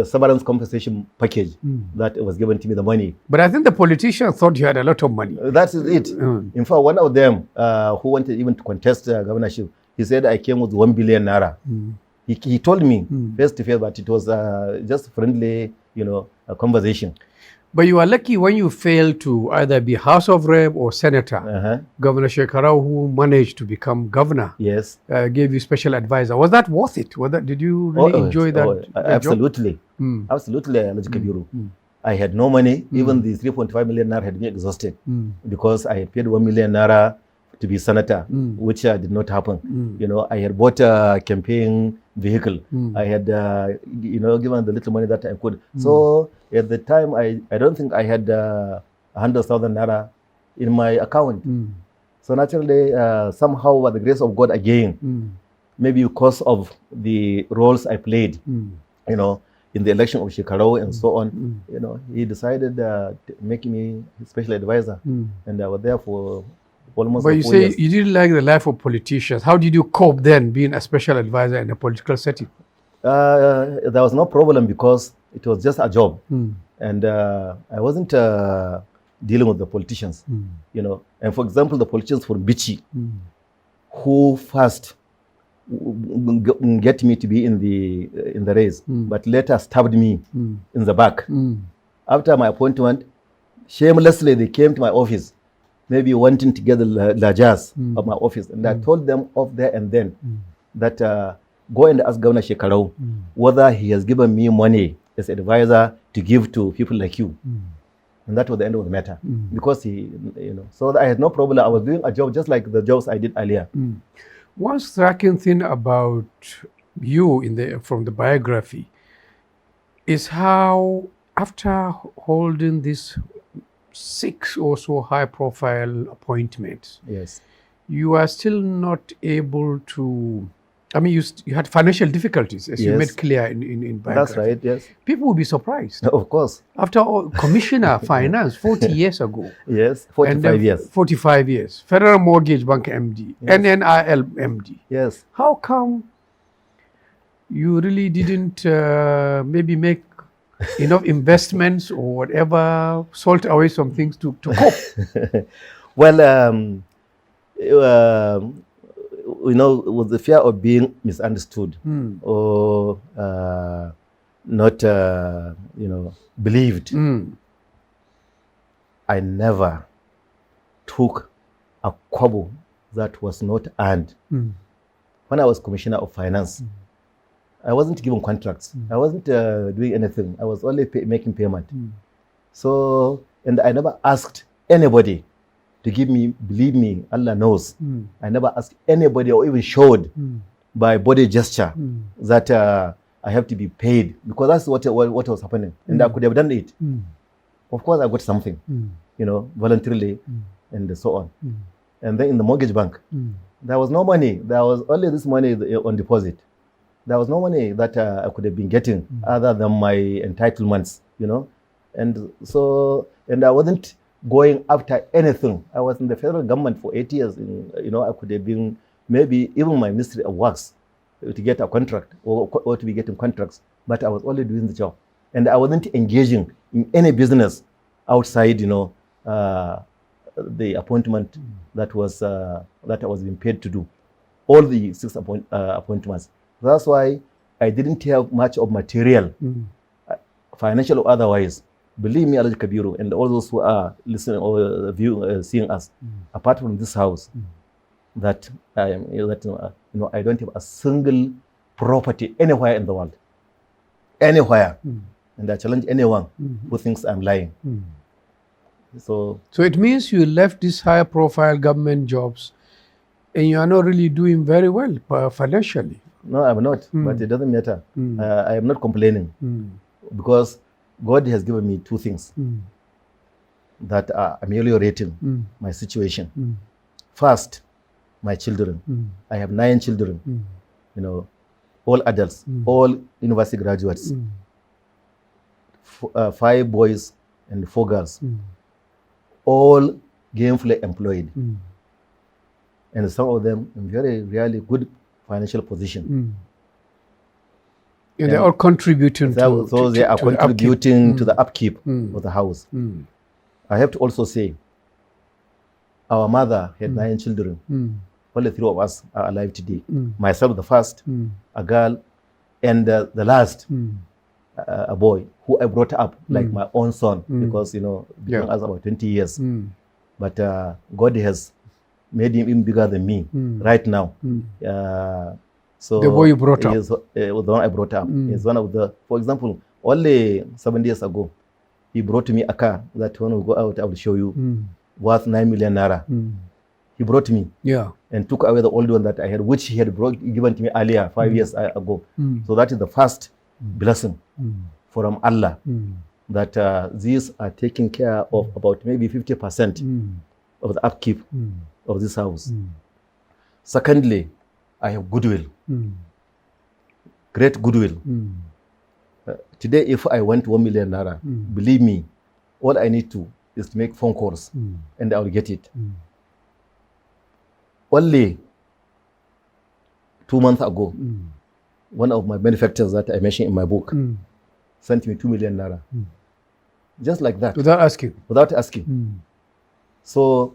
severance compensation package that was given to me, the money. But I think the politicians thought you had a lot of money. That's it. In fact, one of them who wanted even to contest governorship, he said I came with 1 billion naira. He told me face to face, but it was just friendly, a conversation. But you are lucky when you failed to either be House of Rep or Senator. Governor Shekarau, who managed to become governor, yes, gave you special advisor. Was that worth it? Did you really enjoy that? Absolutely. Absolutely, Alhaji Kabiru. I had no money. Even the 3.5 million naira had been exhausted because I had paid 1 million naira to be senator, which did not happen. I had bought a campaign vehicle. I had, given the little money that I could. So at the time, I don't think I had 100,000 naira in my account. So naturally, somehow, by the grace of God again, maybe because of the roles I played, in the election of Shekarau and so on, he decided to make me his special advisor. And I was there for almost 4 years. But you say you didn't like the life of politicians. How did you cope then, being a special advisor in a political setting? There was no problem because it was just a job. And I wasn't dealing with the politicians, And for example, the politicians from Bichi, who first get me to be in the race, but later stabbed me in the back. After my appointment, shamelessly they came to my office, maybe wanting to get the largesse of my office. And I told them off there and then that go and ask Governor Shekarau whether he has given me money as advisor to give to people like you. And that was the end of the matter. Because he, so I had no problem. I was doing a job just like the jobs I did earlier. One striking thing about you from the biography is how after holding this 6 or so high-profile appointments, yes, you are still not able to. I mean, you had financial difficulties, as you made clear in biography. That's right. Yes, people will be surprised. Of course. After all, Commissioner Finance 40 years ago. Yes, 45 years. 45 years. Federal Mortgage Bank MD, NNIL MD. Yes. How come you really didn't maybe make enough investments or whatever, salt away some things to cope? Well, with the fear of being misunderstood or not, believed, I never took a kobo that was not earned. When I was Commissioner of Finance, I wasn't given contracts. I wasn't doing anything. I was only making payment. So, and I never asked anybody to give me, believe me, Allah knows. I never asked anybody or even showed by body gesture that I have to be paid, because that's what was happening. And I could have done it. Of course, I got something, voluntarily and so on. And then in the mortgage bank, there was no money. There was only this money on deposit. There was no money that I could have been getting other than my entitlements, And so, and I wasn't going after anything. I was in the federal government for 8 years. I could have been maybe even my Ministry of Works to get a contract or to be getting contracts, but I was only doing the job. And I wasn't engaging in any business outside, the appointment that I was being paid to do. All the 6 appointments. That's why I didn't have much of material, financial or otherwise, Believe me, Alhaji Kabiru, and all those who are listening or seeing us, apart from this house, that I am, I don't have a single property anywhere in the world, anywhere, and I challenge anyone who thinks I'm lying. So it means you left these high-profile government jobs, and you are not really doing very well financially. No, I'm not, but it doesn't matter. I am not complaining because God has given me two things that are ameliorating my situation. First, my children. I have 9 children, all adults, all university graduates, 5 boys and 4 girls, all gainfully employed. And some of them in really good financial position. And they're all contributing so they are contributing to the upkeep of the house. I have to also say, our mother had 9 children. Only 3 of us are alive today. Myself, the first, a girl, and the last, a boy, who I brought up like my own son, because, between us about 20 years. But God has made him even bigger than me right now. So the boy you brought up? Is, the one I brought up. Is one of the, for example, only 7 years ago, he brought me a car that when we go out, I will show you, worth 9 million naira. He brought me and took away the old one that I had, which he had given to me earlier, 5 years ago. So that is the first blessing from Allah, that these are taking care of about maybe 50% of the upkeep of this house. Secondly, I have goodwill, great goodwill. Today, if I want 1 million naira, believe me, all I need to is to make phone calls and I will get it. Only 2 months ago, one of my benefactors that I mentioned in my book sent me 2 million naira. Just like that. Without asking? Without asking. So,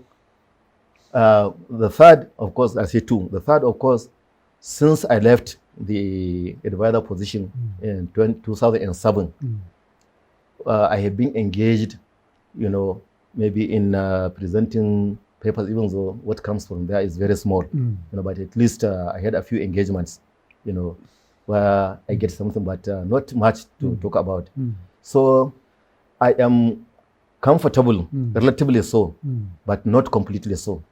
the third, of course, I say 2. The third, of course, since I left the advisor position in 2007, I have been engaged, maybe in presenting papers, even though what comes from there is very small, but at least I had a few engagements, where I get something, but not much to talk about. So I am comfortable, relatively so, but not completely so.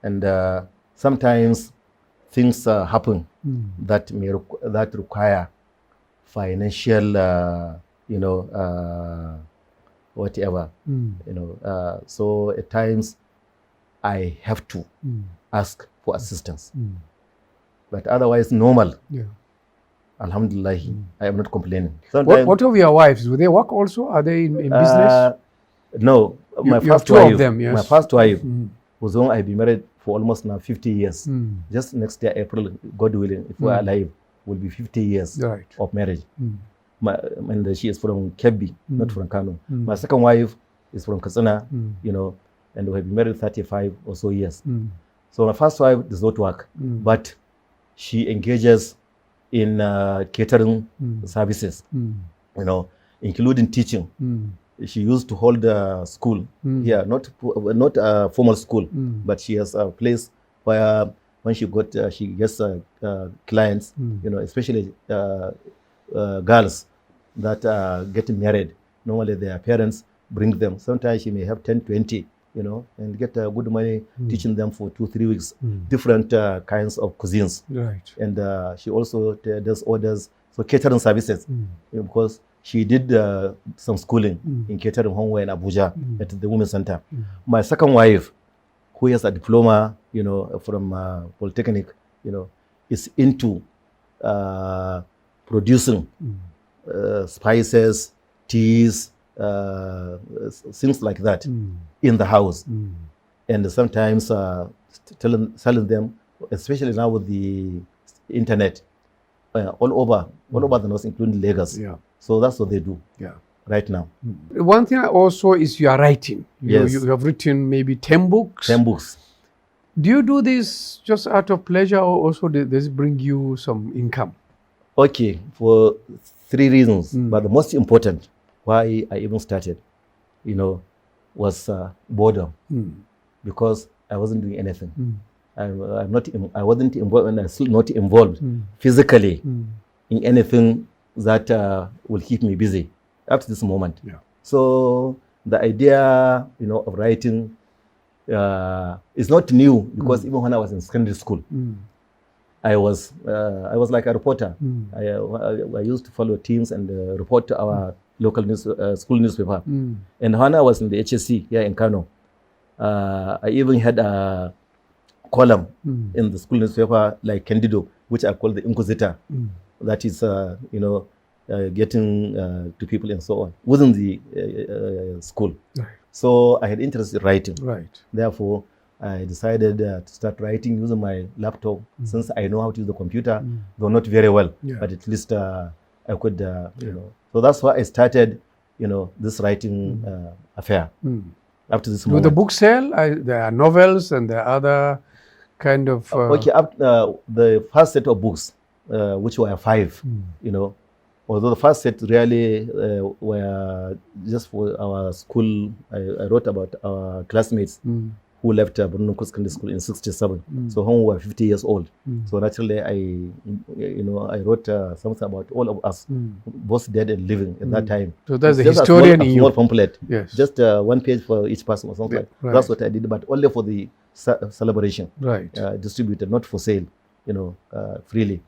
And sometimes things happen that require financial, whatever, so at times I have to ask for assistance. But otherwise, normal. Alhamdulillah, I am not complaining. What of your wives? Do they work also? Are they in business? No, my first wife was the one I've been married for almost now 50 years. Just next year, April, God willing, if we are alive, will be 50 years of marriage. And she is from Kabir, not from Kano. My second wife is from Katsina, and we have been married 35 or so years. So my first wife does not work, but she engages in catering services, including teaching. She used to hold a school here, not a formal school, but she has a place where when she gets clients, especially girls that are getting married. Normally their parents bring them. Sometimes she may have 10, 20, and get good money teaching them for 2-3 weeks, different kinds of cuisines. And she also does orders, so catering services, because she did some schooling in catering homeware in Abuja at the Women's Center. My second wife, who has a diploma, from Polytechnic, is into producing spices, teas, things like that in the house, and sometimes selling them, especially now with the internet, all over the north, including Lagos. So that's what they do right now. One thing also is you are writing. Yes. You have written maybe 10 books. 10 books. Do you do this just out of pleasure, or also does this bring you some income? Okay, for 3 reasons, but the most important, why I even started, was boredom, because I wasn't doing anything. I wasn't involved, and I'm still not involved physically in anything that will keep me busy up to this moment. Yeah. So the idea, of writing is not new, because even when I was in secondary school, I was like a reporter. I used to follow teams and report to our local school newspaper. And when I was in the HSC here in Kano, I even had a column in the school newspaper like Candido, which I call the Inquisitor. That is, getting to people and so on within the school. Right. So I had interest in writing. Right. Therefore, I decided to start writing using my laptop, since I know how to use the computer, though not very well, but at least I could, So that's why I started, this writing affair up to this moment. Do the books sell? There are novels and there are other kind of... Okay, the first set of books, which were 5, although the first set really were just for our school. I wrote about our classmates who left Bruno Secondary School in 67. So when we were 50 years old. So naturally I wrote something about all of us, both dead and living at that time. So that's the just historian in a you. small pamphlet. Yes. Just 1 page for each person or something like that. That's what I did, but only for the celebration. Right. Distributed, not for sale, freely.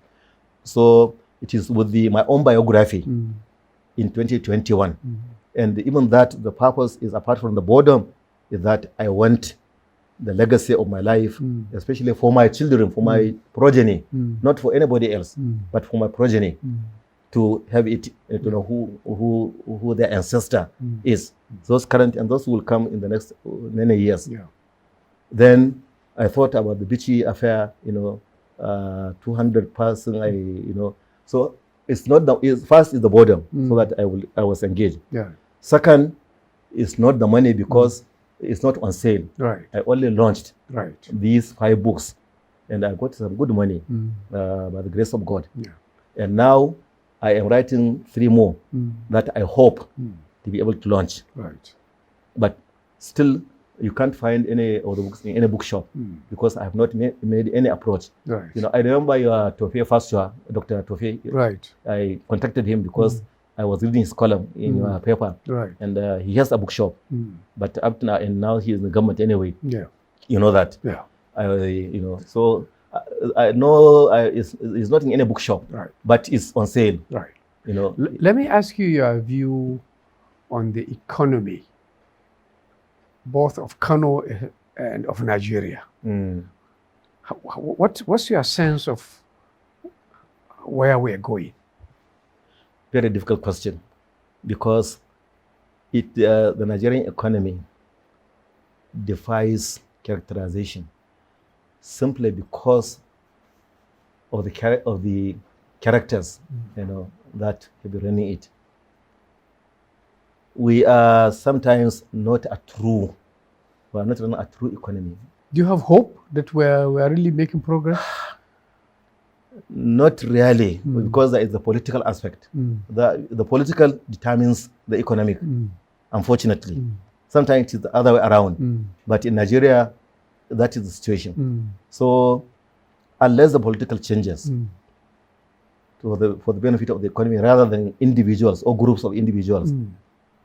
So it is with my own biography in 2021. And even that, the purpose is, apart from the boredom, is that I want the legacy of my life, especially for my children, for my progeny, not for anybody else, but for my progeny, to have it, to know who their ancestor is. Those current and those who will come in the next many years. Yeah. Then I thought about the Bichi affair, 200 person, so it's not first is the boredom, so that I was engaged. Yeah. Second, it's not the money, because it's not on sale. Right. I only launched these 5 books, and I got some good money by the grace of God. Yeah. And now I am writing 3 more that I hope to be able to launch. Right. But still, you can't find any of the books in any bookshop, because I have not made any approach. Right. I remember your Tofe first year, Dr. Tofe. Right. I contacted him because I was reading his column in your paper. Right. And he has a bookshop. But up to now, and now he is in the government anyway. Yeah. You know that. Yeah. So I know it's not in any bookshop. Right. But it's on sale. Right. Let me ask you your view on the economy, both of Kano and of Nigeria. What's your sense of where we're going? Very difficult question, because the Nigerian economy defies characterization, simply because of the characters that have been running it. We are sometimes not running a true economy. Do you have hope that we're really making progress? Not really, because there is the political aspect. The political determines the economic, unfortunately. Sometimes it is the other way around. But in Nigeria, that is the situation. So unless the political changes for the benefit of the economy, rather than individuals or groups of individuals,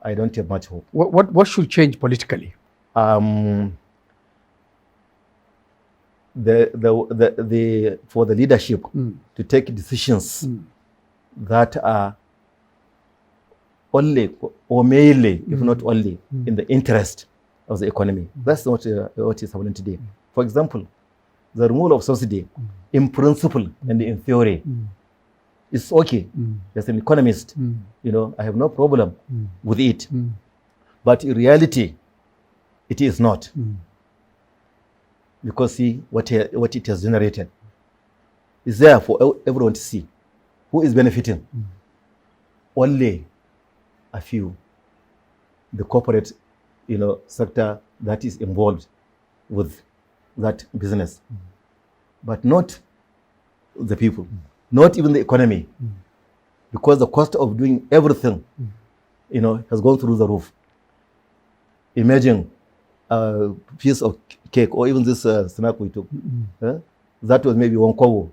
I don't have much hope. What should change politically? For the leadership to take decisions that are only or mainly, if not only, in the interest of the economy. That's not what is happening today. For example, the removal of subsidy, in principle and in theory, is okay. As an economist, I have no problem with it. But in reality, it is not. Because see what it has generated is there for everyone to see. Who is benefiting? Only a few. The corporate, sector that is involved with that business, but not the people, not even the economy, because the cost of doing everything has gone through the roof. Imagine a piece of cake or even this snack we took. That was maybe 1 kobo.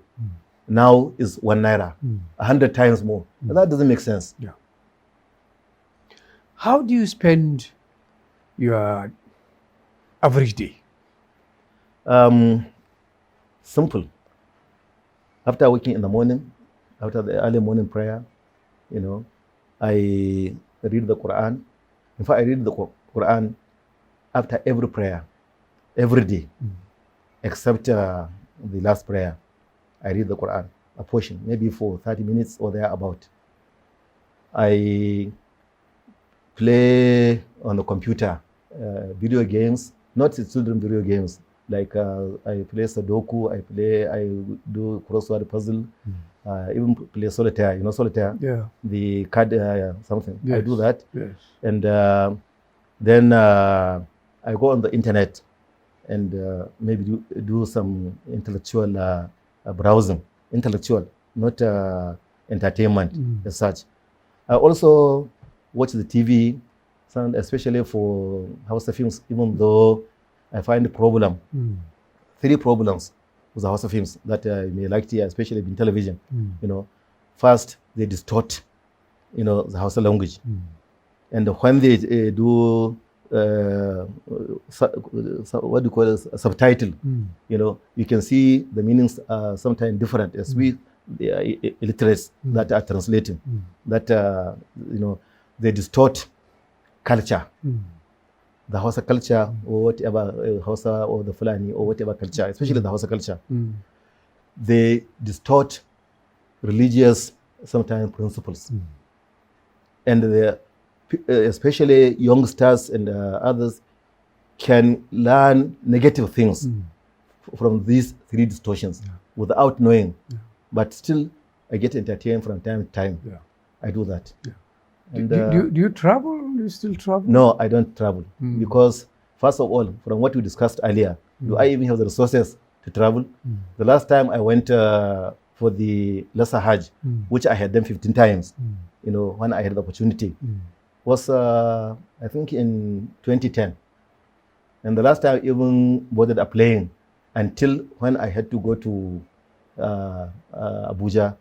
Now is 1 naira, 100 times more. That doesn't make sense. Yeah. How do you spend your average day? Simple. After waking in the morning, after the early morning prayer, I read the Quran. In fact, I read the Quran after every prayer, every day, except the last prayer. I read the Quran, a portion, maybe for 30 minutes or thereabout. I play on the computer, video games, not children video games. Like I play Sudoku, I do crossword puzzle, even play solitaire. Solitaire? Yeah. The card something. Yes. I do that. Yes. And then I go on the internet and maybe do some intellectual browsing. Intellectual, not entertainment as such. I also watch the TV, especially for Hausa films, even though I find a problem. 3 problems with the Hausa films that I may like to, especially in television. First, they distort, the Hausa language. And when they do what do you call it, subtitle, you can see the meanings sometimes different as we the illiterates that are translating. That they distort culture. The Hausa culture or whatever, Hausa or the Fulani or whatever culture, especially the Hausa culture, they distort religious sometimes principles. And especially youngsters and others can learn negative things from these 3 distortions without knowing. But still, I get entertained from time to time. Yeah. I do that. Yeah. And, do you travel? Do you still travel? No, I don't travel because, first of all, from what we discussed earlier, do I even have the resources to travel? The last time I went for the Lesser Hajj, which I had done 15 times, when I had the opportunity, was I think in 2010. And the last time I even boarded a plane until when I had to go to Abuja,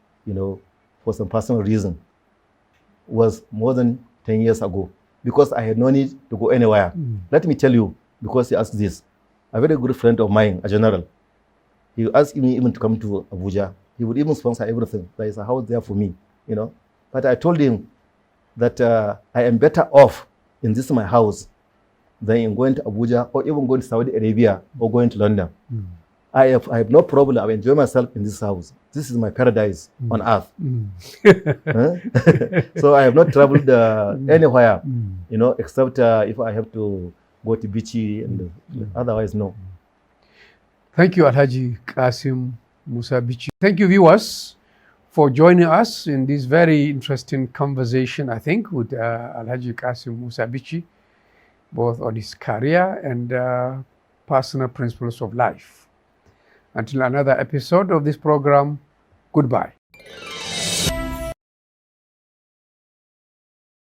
for some personal reason, was more than 10 years ago, because I had no need to go anywhere. Let me tell you, because he asked this, a very good friend of mine, a general, he asked me even to come to Abuja. He would even sponsor everything. There is a house there for me, But I told him that I am better off in this my house than in going to Abuja or even going to Saudi Arabia or going to London. I have no problem. I enjoy myself in this house. This is my paradise on earth. So I have not traveled anywhere, except if I have to go to Bichi, and otherwise, no. Thank you, Alhaji Kassim Musa Bichi. Thank you, viewers, for joining us in this very interesting conversation, I think, with Alhaji Kassim Musa Bichi, both on his career and personal principles of life. Until another episode of this program, goodbye.